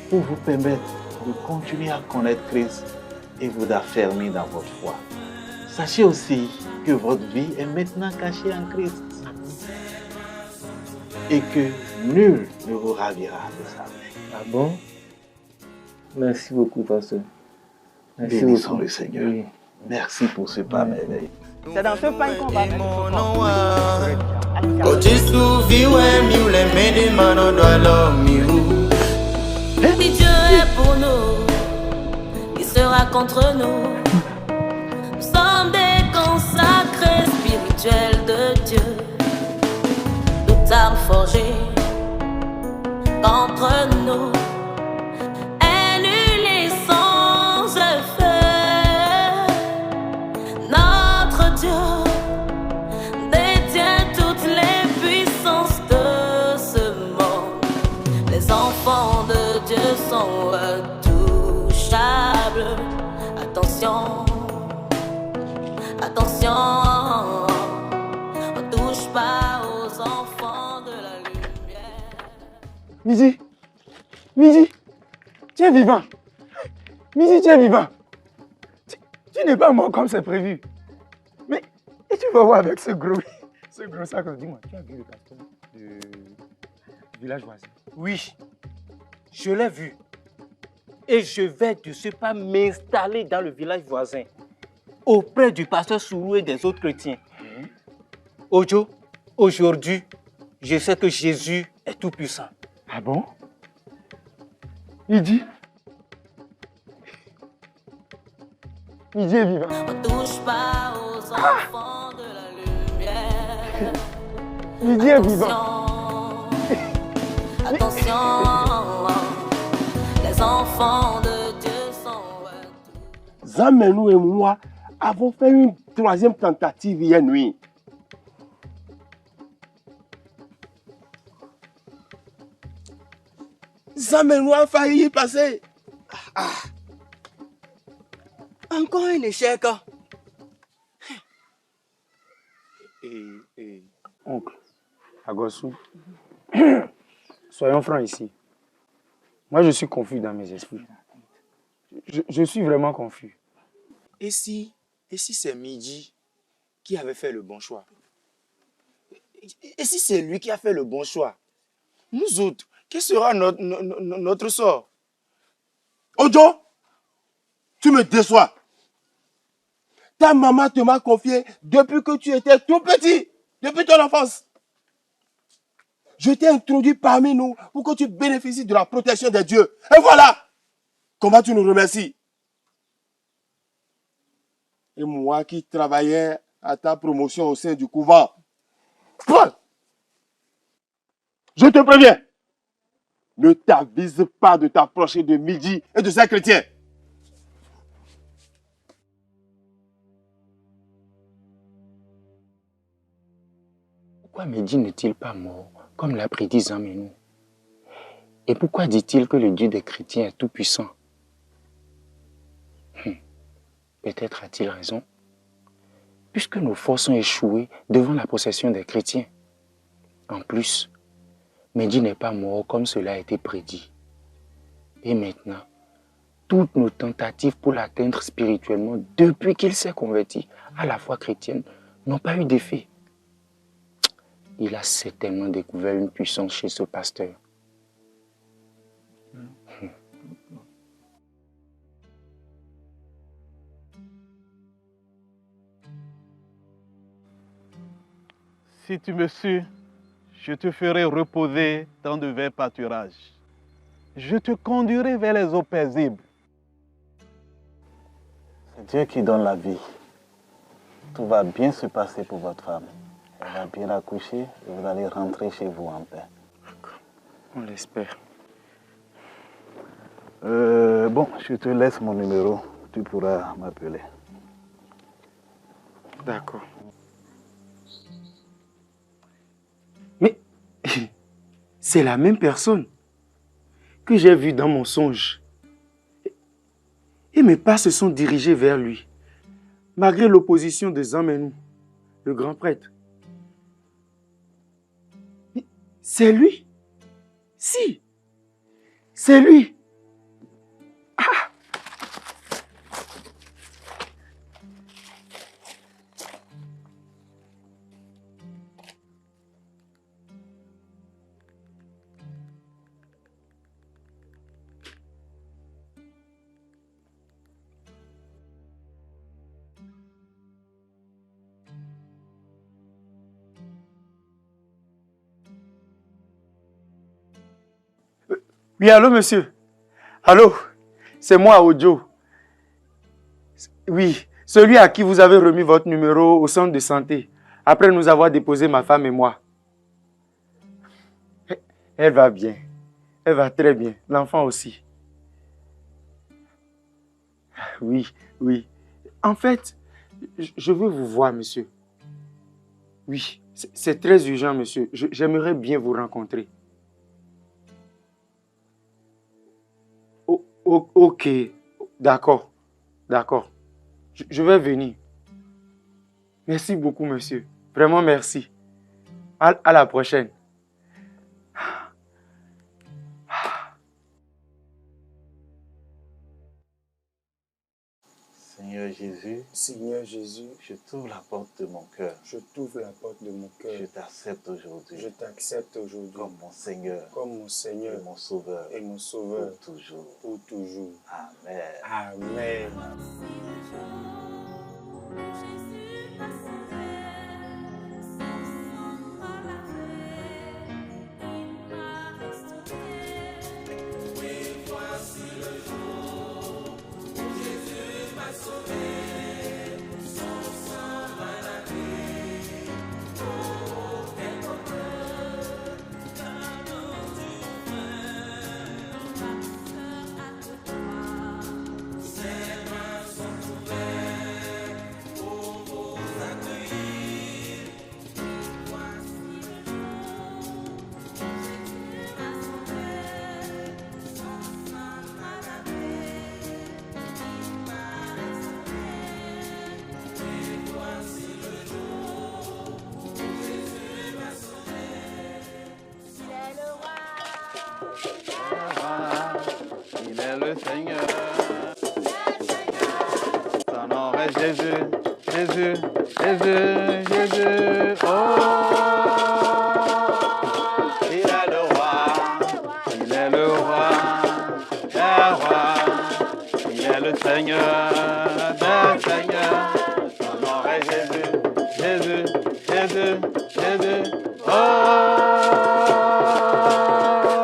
Speaker 11: pour vous permettre de continuer à connaître Christ et vous affermir dans votre foi. Sachez aussi que votre vie est maintenant cachée en Christ et que nul ne vous ravira de sa main.
Speaker 19: Ah bon? Merci beaucoup, pasteur. Merci
Speaker 11: Bénissons
Speaker 19: beaucoup.
Speaker 11: le Seigneur.
Speaker 19: Oui.
Speaker 11: Merci pour ce pas merveilleux.
Speaker 20: C'est dans ce pain qu'on va mettre
Speaker 10: Si Dieu est pour nous, il sera contre nous. Nous sommes des consacrés spirituels de Dieu. Toute arme forgée contre nous est nulle et sans effet. Notre Dieu détient toutes les puissances de ce monde. Les enfants de Dieu sont intouchables. Attention, attention, on touche pas aux enfants de la lumière.
Speaker 15: Midi, Midi, tu es vivant. Midi, tu es vivant. Tu n'es pas mort comme c'est prévu. Mais et tu vas voir avec ce gros sac. Dis-moi, tu as vu le pasteur du village voisin?
Speaker 3: Oui, je l'ai vu. Et je vais de ce pas m'installer dans le village voisin, auprès du pasteur Sourou et des autres chrétiens. Ojo, aujourd'hui, je sais que Jésus est tout puissant.
Speaker 15: Ah bon? Midi est vivant.
Speaker 10: On touche pas aux enfants de la lumière.
Speaker 15: Midi est vivant.
Speaker 10: Attention, les enfants de Dieu sont...
Speaker 1: Zamenou et moi avons fait une troisième tentative hier nuit. Zamenou a failli y passer.
Speaker 3: Encore un échec.
Speaker 18: Oncle, Agossou, soyons francs ici. Moi, je suis confus dans mes esprits. Je suis vraiment confus.
Speaker 9: Et si c'est Midi qui avait fait le bon choix? Et si c'est lui qui a fait le bon choix? Nous autres, quel sera notre sort?
Speaker 1: Ojo, tu me déçois. Ta maman te m'a confié depuis que tu étais tout petit, depuis ton enfance. Je t'ai introduit parmi nous pour que tu bénéficies de la protection de Dieu. Et voilà comment tu nous remercies. Et moi qui travaillais à ta promotion au sein du couvent. Je te préviens, ne t'avise pas de t'approcher de Midi et de ses chrétiens.
Speaker 18: Pourquoi Mehdi n'est-il pas mort, comme l'a prédit Zamenou? Et pourquoi dit-il que le Dieu des chrétiens est tout-puissant? Peut-être a-t-il raison, puisque nos forces ont échoué devant la possession des chrétiens. En plus, Mehdi n'est pas mort comme cela a été prédit. Et maintenant, toutes nos tentatives pour l'atteindre spirituellement depuis qu'il s'est converti à la foi chrétienne n'ont pas eu d'effet. Il a certainement découvert une puissance chez ce pasteur.
Speaker 13: Si tu me suis, je te ferai reposer dans de verts pâturages. Je te conduirai vers les eaux paisibles.
Speaker 11: C'est Dieu qui donne la vie. Tout va bien se passer pour votre femme. Elle va bien accoucher et vous allez rentrer chez vous en paix.
Speaker 18: On l'espère.
Speaker 11: Bon, je te laisse mon numéro. Tu pourras m'appeler.
Speaker 18: D'accord. Mais c'est la même personne que j'ai vue dans mon songe. Et mes pas se sont dirigés vers lui, malgré l'opposition de Zamenou, le grand prêtre. C'est lui? Si, c'est lui. Ah!
Speaker 15: Oui, allô, monsieur? Allô? C'est moi, Ojo. Oui, celui à qui vous avez remis votre numéro au centre de santé, après nous avoir déposé ma femme et moi. Elle va bien. Elle va très bien. L'enfant aussi. Oui, oui. En fait, je veux vous voir, monsieur. Oui, c'est très urgent, monsieur. J'aimerais bien vous rencontrer. Ok, d'accord, d'accord. Je vais venir. Merci beaucoup, monsieur. Vraiment merci. À la prochaine.
Speaker 11: Seigneur Jésus,
Speaker 18: Seigneur Jésus,
Speaker 11: je t'ouvre la porte de mon cœur.
Speaker 18: je t'ouvre la porte de mon cœur.
Speaker 11: Je t'accepte aujourd'hui
Speaker 18: Je t'accepte aujourd'hui
Speaker 11: comme mon Seigneur
Speaker 18: comme mon Seigneur
Speaker 11: et mon Sauveur
Speaker 18: et mon Sauveur
Speaker 11: pour toujours.
Speaker 18: pour toujours.
Speaker 11: Amen.
Speaker 18: Amen.
Speaker 13: Il est le Seigneur. Son nom est Jésus, Jésus, Jésus, Jésus. Oh, il est le roi, il est le roi, le roi. Il est le Seigneur, le Seigneur. Son nom est Jésus, Jésus, Jésus, Jésus. Oh,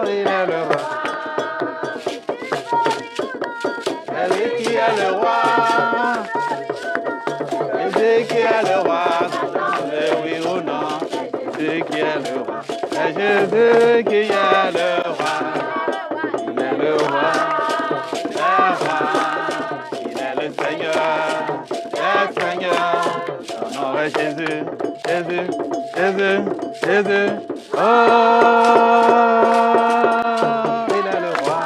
Speaker 13: il est le roi. C'est lui qui est le roi. Jésus qui est le roi. Oui ou non, Jésus qui est le roi. C'est Jésus qui est le roi. Il est le roi. Le roi. Il est le Seigneur. Le Seigneur. Son nom est Jésus. Jésus. Jésus. Jésus. Oh, il est le roi.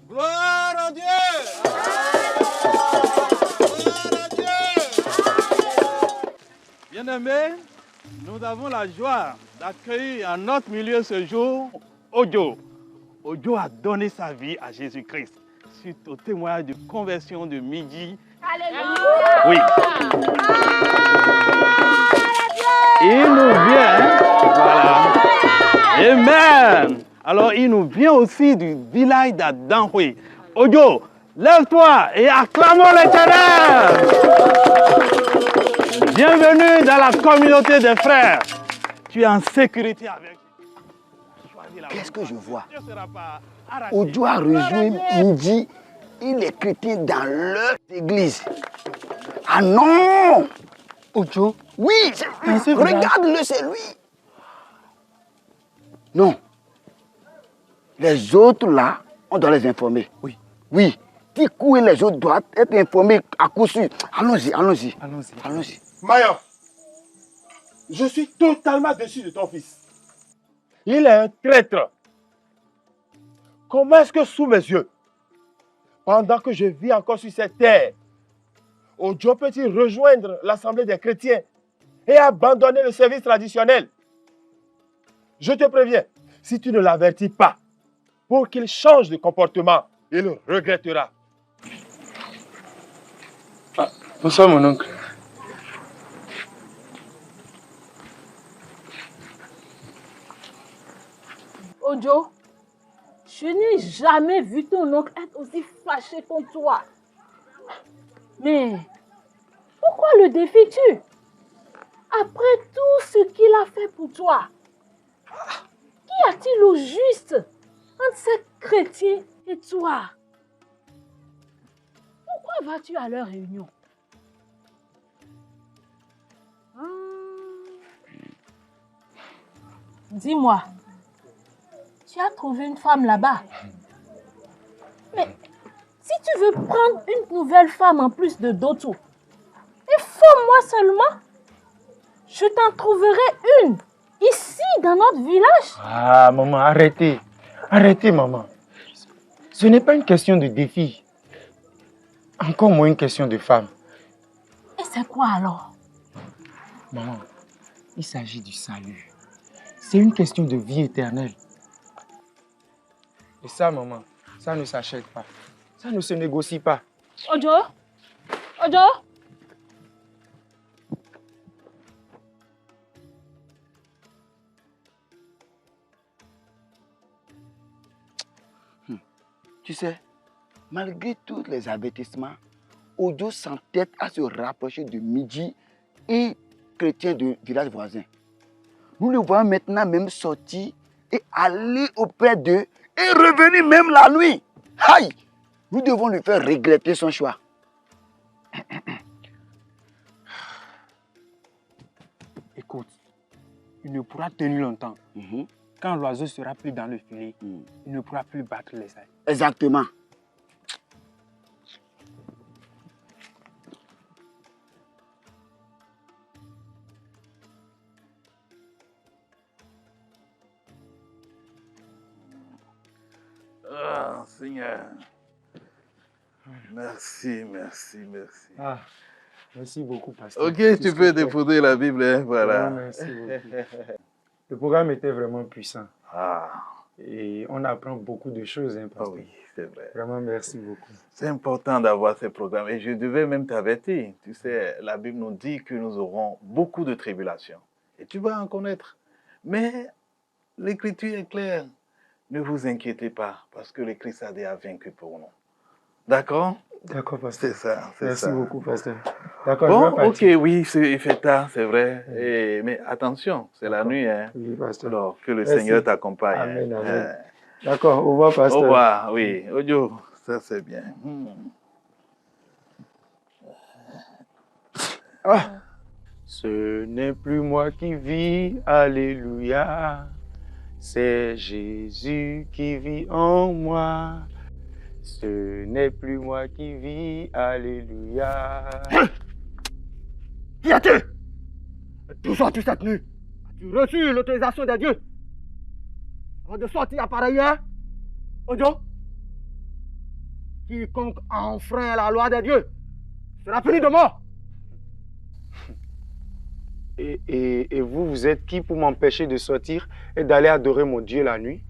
Speaker 13: Gloire à Dieu. Gloire à Dieu. Bien-aimés, nous avons la joie d'accueillir en notre milieu ce jour Ojo. Ojo a donné sa vie à Jésus-Christ suite au témoignage de conversion de midi. Alléluia. Oui. Il nous vient, voilà. Amen. Alors, il nous vient aussi du village d'Adanhui. Ojo, lève-toi et acclamons l'Éternel. Bienvenue dans la communauté des frères. Tu es en sécurité avec nous.
Speaker 21: Qu'est-ce que je vois? Ojo a rejoint midi. Il est chrétien dans leur église. Ah non!
Speaker 15: Ojo?
Speaker 21: Oui, regarde-le, c'est lui. Non. Les autres là, on doit les informer.
Speaker 15: Oui.
Speaker 21: Oui. Tikou et les autres doivent être informés à coup sûr. Allons-y, allons-y.
Speaker 15: Allons-y.
Speaker 21: Allons-y.
Speaker 1: Maya, je suis totalement déçu de ton fils. Il est un traître. Comment est-ce que sous mes yeux, pendant que je vis encore sur cette terre, Ojo peut-il rejoindre l'assemblée des chrétiens et abandonner le service traditionnel? Je te préviens, si tu ne l'avertis pas, pour qu'il change de comportement, il le regrettera.
Speaker 15: Bonsoir, mon oncle.
Speaker 6: Ojo, je n'ai jamais vu ton oncle être aussi fâché contre toi. Mais pourquoi le défies-tu? Après tout ce qu'il a fait pour toi, Qu'y a-t-il au juste entre ces chrétiens et toi? Pourquoi vas-tu à leur réunion? Dis-moi, tu as trouvé une femme là-bas? Mais si tu veux prendre une nouvelle femme en plus de Doto, informe-moi seulement. Je t'en trouverai une, ici, dans notre village.
Speaker 18: Ah, maman, arrêtez. Arrêtez, maman. Ce n'est pas une question de défi. Encore moins une question de femme.
Speaker 6: Et c'est quoi alors?
Speaker 18: Maman, il s'agit du salut. C'est une question de vie éternelle. Et ça, maman, ça ne s'achète pas. Ça ne se négocie pas.
Speaker 6: Ojo? Ojo?
Speaker 21: Tu sais, malgré tous les avertissements, Ojo s'entête à se rapprocher de Midji et chrétiens du village voisin. Nous le voyons maintenant même sortir et aller auprès d'eux et revenir même la nuit. Aïe! Nous devons lui faire regretter son choix.
Speaker 18: Écoute, il ne pourra tenir longtemps. Quand l'oiseau sera pris dans le filet, il ne pourra plus battre les ailes.
Speaker 21: Exactement.
Speaker 13: Ah, Seigneur. Merci, merci, merci.
Speaker 18: Ah, merci beaucoup, pasteur.
Speaker 13: Ok, tu peux déposer la Bible, hein, voilà.
Speaker 18: Merci beaucoup. Le programme était vraiment puissant.
Speaker 13: Ah.
Speaker 18: Et on apprend beaucoup de choses, hein, pasteur.
Speaker 13: Oui, c'est vrai.
Speaker 18: Vraiment, merci beaucoup.
Speaker 13: C'est important d'avoir ces programmes. Et je devais même t'avertir. Tu sais, la Bible nous dit que nous aurons beaucoup de tribulations. Et tu vas en connaître. Mais l'Écriture est claire. Ne vous inquiétez pas, parce que le Christ a déjà vaincu pour nous. D'accord?
Speaker 18: D'accord, pasteur.
Speaker 13: C'est ça, c'est ça.
Speaker 18: Merci beaucoup, pasteur. D'accord,
Speaker 13: bon, ok, oui, il fait tard, c'est vrai. Mais attention, c'est la nuit. Hein.
Speaker 18: Oui, pasteur.
Speaker 13: Alors, que le
Speaker 18: Merci.
Speaker 13: Seigneur t'accompagne.
Speaker 18: Amen, amen. D'accord, au revoir, pasteur.
Speaker 13: Au revoir, oui. Ojo, ça c'est bien.
Speaker 18: Ah. Ce n'est plus moi qui vis, alléluia. C'est Jésus qui vit en moi. Ce n'est plus moi qui vis, alléluia.
Speaker 3: Qui as-tu? D'où sors-tu cette nuit? As-tu reçu l'autorisation de Dieu avant de sortir à pareille heure? Ojo? Quiconque enfreint la loi de Dieu sera puni de mort.
Speaker 18: Et vous, vous êtes qui pour m'empêcher de sortir et d'aller adorer mon Dieu la nuit?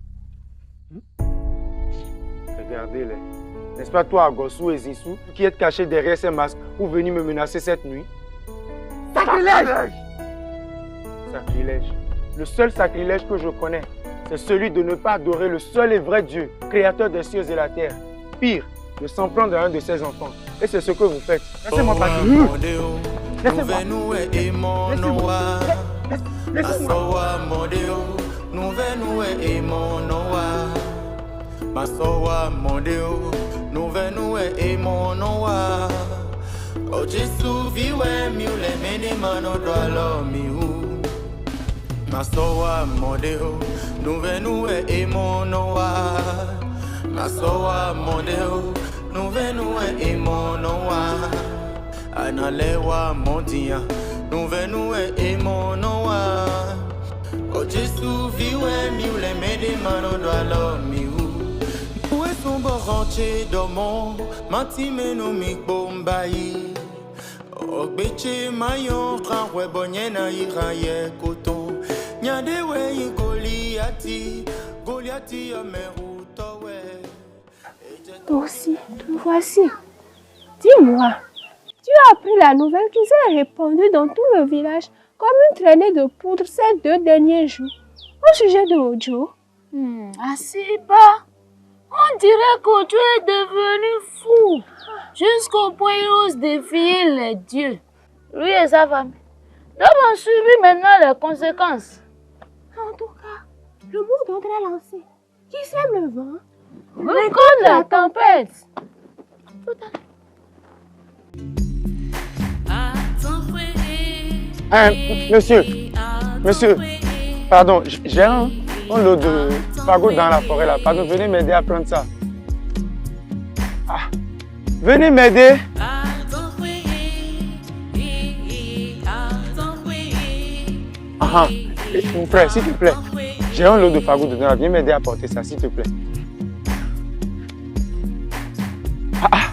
Speaker 18: Regardez-les. N'est-ce pas toi, Agosu et Zissou, qui êtes cachés derrière ces masques pour venir me menacer cette nuit?
Speaker 3: Sacrilège!
Speaker 18: Sacrilège. Le seul sacrilège que je connais, c'est celui de ne pas adorer le seul et vrai Dieu, créateur des cieux et la terre. Pire, de s'en prendre à un de ses enfants. Et c'est ce que vous faites. Laissez-moi partir. Laissez-moi.
Speaker 17: Masowa modeo, nuvenue e monowa. O Jesu viwe miule mene mano dwalo miu. Masowa modeo, nuvenue e monowa. Masowa modeo, nuvenue e monowa. Analewa montia, nuvenue e monowa. O Jesu viwe miule mene mano dwalo miu. Où est son borranché domo, matime no mi bombayi. Ogbeche mayon ranwe bonyena iraye koton. Nyade we Goliati, Goliati ameru towe.
Speaker 5: Toi aussi, me voici. Dis-moi, tu as appris la nouvelle qui s'est répandue dans tout le village comme une traînée de poudre ces 2 derniers jours au sujet de Ojo.
Speaker 4: Assis pas. On dirait qu'Ojo est devenu fou, jusqu'au point où il ose défier les dieux. Lui et sa famille doivent en subir maintenant les conséquences.
Speaker 5: En tout cas, Le mot d'ordre est lancé. Qui sème le vent?
Speaker 4: Récolte la tempête.
Speaker 15: Monsieur, pardon, j'ai un lot de fagots dans la forêt là. Pardon, venez m'aider à prendre ça. Ah, venez m'aider. Ah, mon frère, s'il te plaît. J'ai un lot de fagots dedans. Viens m'aider à porter ça, s'il te plaît. Ah.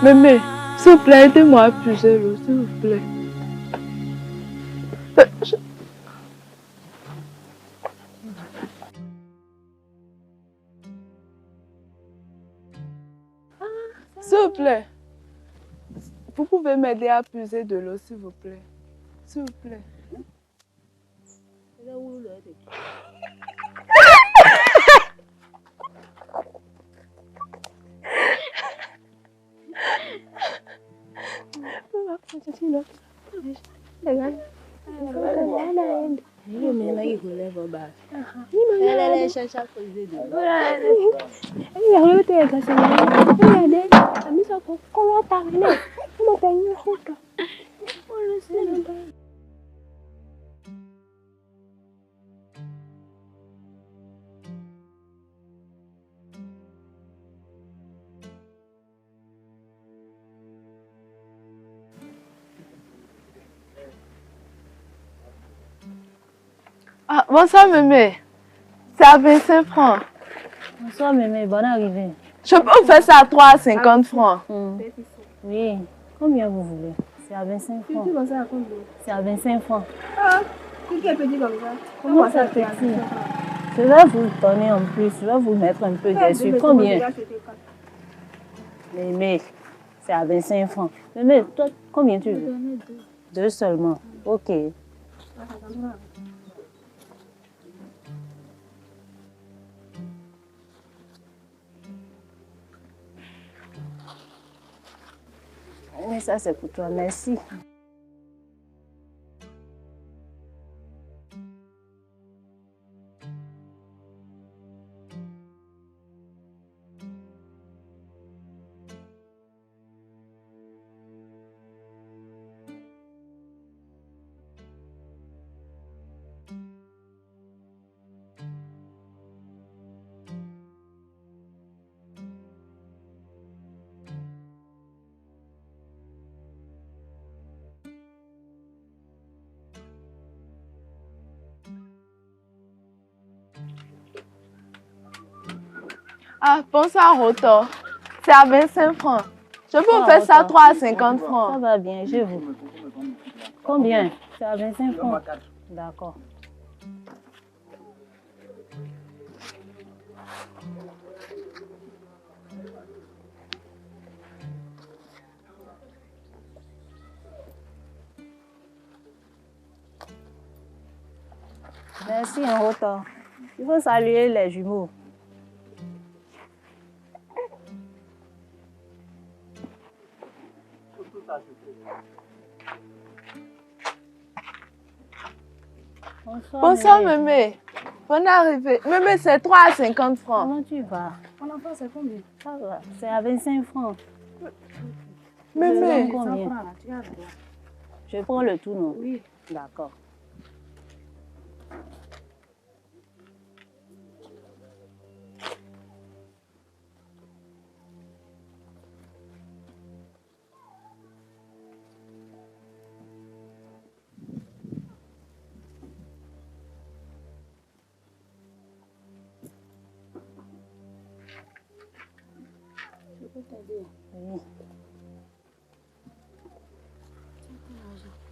Speaker 7: Mémé, s'il vous plaît, aidez-moi à puiser l'eau, s'il vous plaît. S'il vous plaît, vous pouvez m'aider à puiser de l'eau, s'il vous plaît. S'il vous plaît. Ah, bonsoir, Mémé. C'est à 25 francs.
Speaker 10: Bonsoir, Mémé. Bonne arrivée.
Speaker 7: Je peux faire ça à 3,50 francs.
Speaker 10: Oui. Combien vous voulez? C'est à 25 francs. C'est à 25 francs.
Speaker 5: Ah, qui est petit comme ça?
Speaker 10: Comment ça petit? Je vais vous donner en plus. Je vais vous mettre un peu dessus. Combien? Mémé, c'est à 25 francs. Mémé, toi, combien tu veux? Deux seulement. Ok. Mais ça, c'est pour toi. Merci.
Speaker 7: Ah, bonsoir, Roto. C'est à 25 francs. Je peux faire ça à 3,50 francs.
Speaker 10: Ça va bien, je vous. Combien? C'est à 25 francs. D'accord.
Speaker 6: Merci, un Rotor. Il faut saluer les jumeaux.
Speaker 7: Bonsoir, Mémé. Bonne arrivée. Mémé, c'est 3 à 50 francs.
Speaker 6: Comment tu vas? Mon enfant, c'est combien? Ça va. C'est à 25 francs.
Speaker 7: Mémé.
Speaker 6: Combien? Je prends le tout, non? Oui. D'accord. Oui.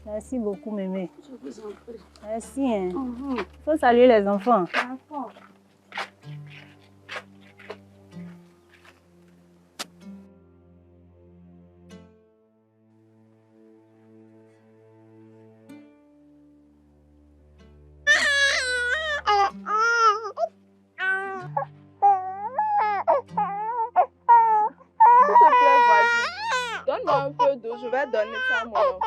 Speaker 6: Merci beaucoup, Mémé.
Speaker 4: Je vous en prie.
Speaker 6: Merci. Hein. Faut saluer les enfants.
Speaker 4: D'accord.
Speaker 7: Donne-moi un peu d'eau, je vais donner ça à mon enfant.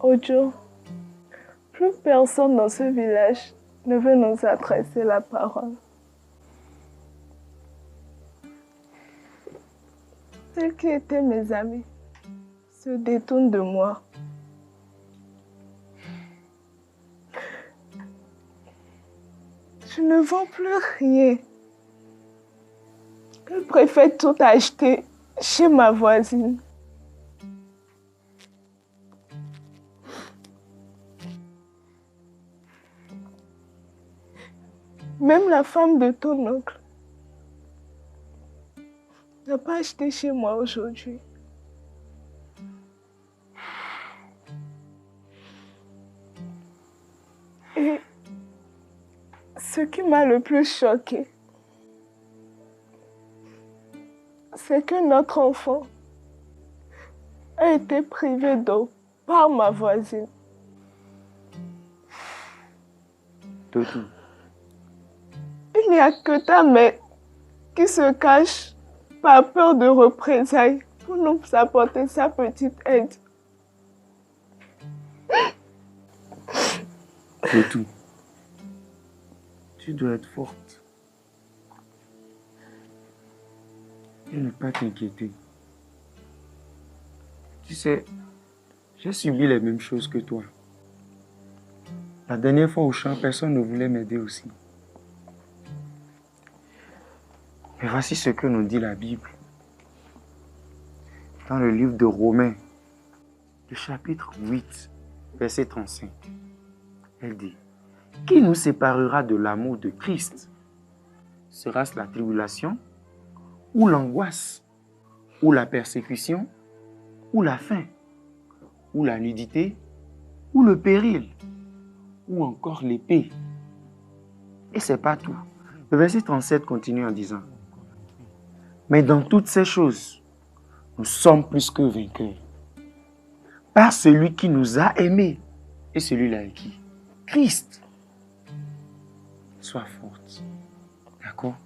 Speaker 7: Ojo, plus personne dans ce village ne veut nous adresser la parole. Ceux qui étaient mes amis se détournent de moi. Je ne vends plus rien. Je préfère tout acheter chez ma voisine. Même la femme de ton oncle n'a pas acheté chez moi aujourd'hui. Et ce qui m'a le plus choqué, c'est que notre enfant a été privé d'eau par ma voisine.
Speaker 18: Toto.
Speaker 7: Il n'y a que ta mère qui se cache par peur de représailles pour nous apporter sa petite aide.
Speaker 18: Toto, tu dois être forte. Et ne pas t'inquiéter. Tu sais, j'ai subi les mêmes choses que toi. La dernière fois au champ, personne ne voulait m'aider aussi. Mais voici ce que nous dit la Bible. Dans le livre de Romains, le chapitre 8, verset 35. Elle dit, « Qui nous séparera de l'amour de Christ? Sera-ce la tribulation, ou l'angoisse, ou la persécution, ou la faim, ou la nudité, ou le péril, ou encore l'épée? » Et c'est pas tout. Le verset 37 continue en disant, « Mais dans toutes ces choses, nous sommes plus que vainqueurs, par celui qui nous a aimés. » Et celui-là est qui? Christ. Sois forte. D'accord?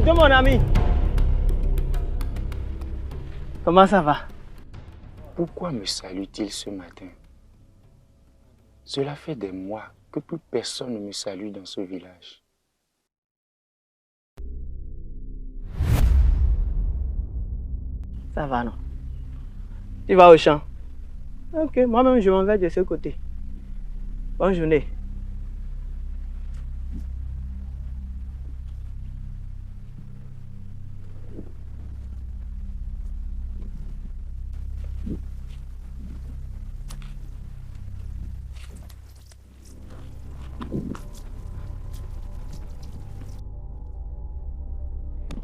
Speaker 20: Ojo, mon ami. Comment ça va?
Speaker 18: Pourquoi me salue-t-il ce matin? Cela fait des mois que plus personne ne me salue dans ce village.
Speaker 20: Ça va, non? Tu vas au champ? Ok, moi-même je m'en vais de ce côté. Bonne journée.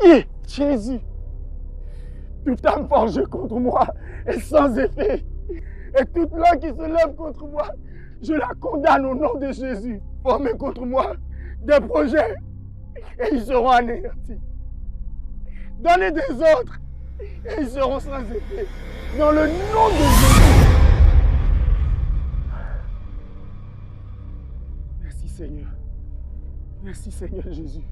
Speaker 15: Et Jésus, toute âme forgée contre moi est sans effet. Et toute langue qui se lève contre moi, je la condamne au nom de Jésus. Formez contre moi des projets et ils seront anéantis. Donnez des ordres et ils seront sans effet. Dans le nom de Jésus. Merci Seigneur. Merci Seigneur Jésus.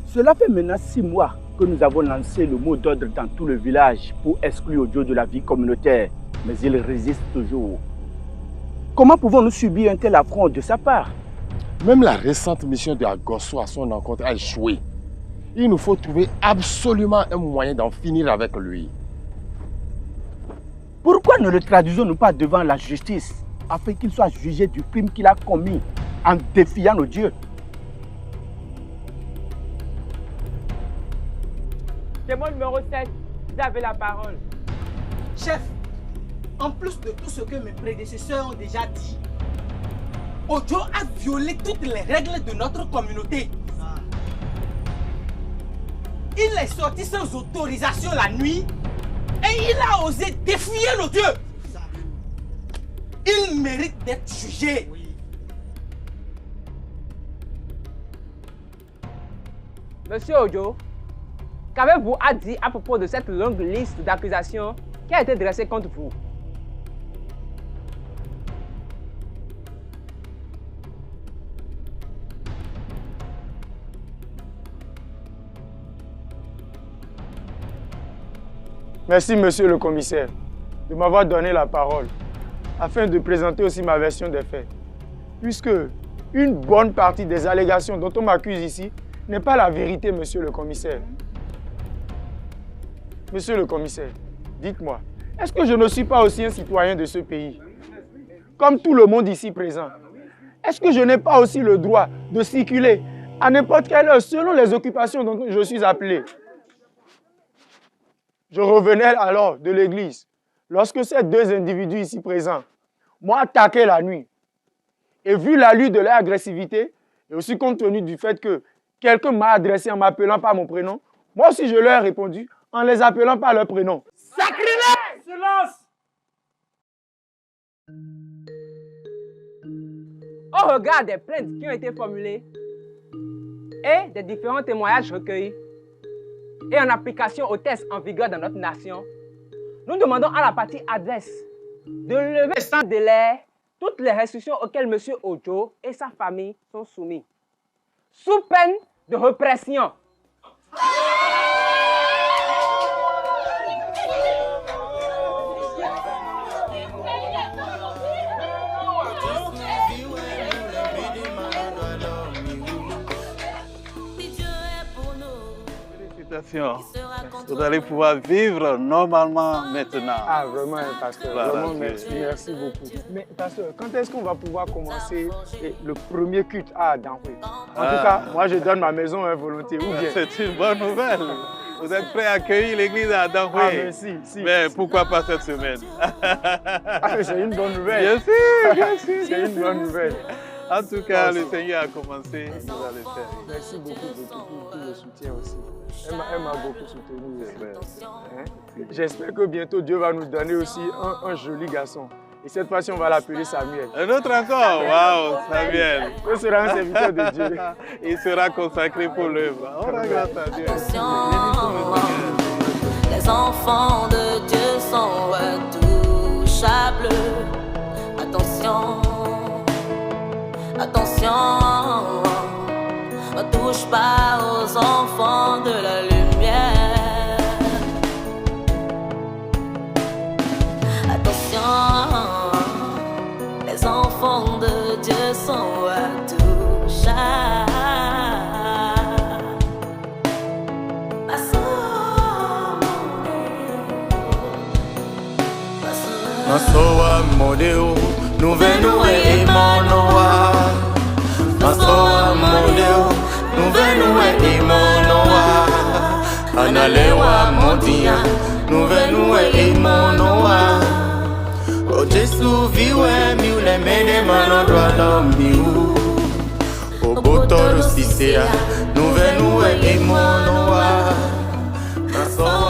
Speaker 14: Cela fait maintenant 6 mois que nous avons lancé le mot d'ordre dans tout le village pour exclure Ojo de la vie communautaire, mais il résiste toujours. Comment pouvons-nous subir un tel affront de sa part?
Speaker 1: Même la récente mission de Agosso à son encontre a échoué. Il nous faut trouver absolument un moyen d'en finir avec lui.
Speaker 14: Pourquoi ne le traduisons-nous pas devant la justice afin qu'il soit jugé du crime qu'il a commis en défiant nos dieux?
Speaker 2: Témoin numéro 7, vous avez la parole.
Speaker 22: Chef, en plus de tout ce que mes prédécesseurs ont déjà dit, Ojo a violé toutes les règles de notre communauté. Il est sorti sans autorisation la nuit et il a osé défier nos dieux. Il mérite d'être jugé.
Speaker 2: Monsieur Ojo, qu'avez-vous à dire à propos de cette longue liste d'accusations qui a été dressée contre vous?
Speaker 15: Merci, monsieur le commissaire, de m'avoir donné la parole, afin de présenter aussi ma version des faits. Puisque une bonne partie des allégations dont on m'accuse ici n'est pas la vérité, monsieur le commissaire. Monsieur le commissaire, dites-moi, est-ce que je ne suis pas aussi un citoyen de ce pays? Comme tout le monde ici présent. Est-ce que je n'ai pas aussi le droit de circuler à n'importe quelle heure selon les occupations dont je suis appelé? Je revenais alors de l'église lorsque ces deux individus ici présents m'ont attaqué la nuit. Et vu l'allure de leur agressivité, et aussi compte tenu du fait que quelqu'un m'a adressé en m'appelant par mon prénom, moi aussi je leur ai répondu en les appelant par leur prénom.
Speaker 2: Sacrilège! Silence! Au regard des plaintes qui ont été formulées et des différents témoignages recueillis, et en application aux tests en vigueur dans notre nation, nous demandons à la partie adverse de lever sans délai toutes les restrictions auxquelles M. Ojo et sa famille sont soumis, sous peine de répression.
Speaker 11: Vous allez pouvoir vivre normalement maintenant.
Speaker 15: Ah, vraiment, pasteur.
Speaker 11: Voilà,
Speaker 15: vraiment, merci beaucoup. Mais, pasteur, quand est-ce qu'on va pouvoir commencer le premier culte à Danhoué? En tout cas, moi, je donne ma maison à volonté.
Speaker 11: C'est une bonne nouvelle. Vous êtes prêts à accueillir l'église à Danhoué?
Speaker 15: Ah, merci.
Speaker 11: Mais pourquoi pas cette semaine?
Speaker 15: C'est une bonne nouvelle.
Speaker 11: Bien sûr, bien sûr.
Speaker 15: C'est une bonne nouvelle.
Speaker 11: En tout cas, le Seigneur a commencé, il va le faire.
Speaker 15: Merci beaucoup pour tout le soutien aussi. Elle m'a beaucoup soutenu. J'espère que bientôt Dieu va nous donner aussi un joli garçon. Et cette fois-ci, on va l'appeler Samuel.
Speaker 13: Un autre encore? Waouh, Samuel.
Speaker 15: Ce sera un serviteur de Dieu.
Speaker 13: Il sera consacré pour l'œuvre. On rend grâce à Dieu.
Speaker 10: Les enfants de Dieu sont intouchables. Attention, attention, ne touche pas aux enfants de la lumière. Attention, les enfants de Dieu sont intouchables.
Speaker 17: Masowa modeo, nouvelle et monoa. Masowa modeo, nouvelle et monoa. Analewa mondia, nouvelle et monoa. O Jesu viwe miule mene mano dwala miu. O botoro sisea, nouvelle et monoa. Masowa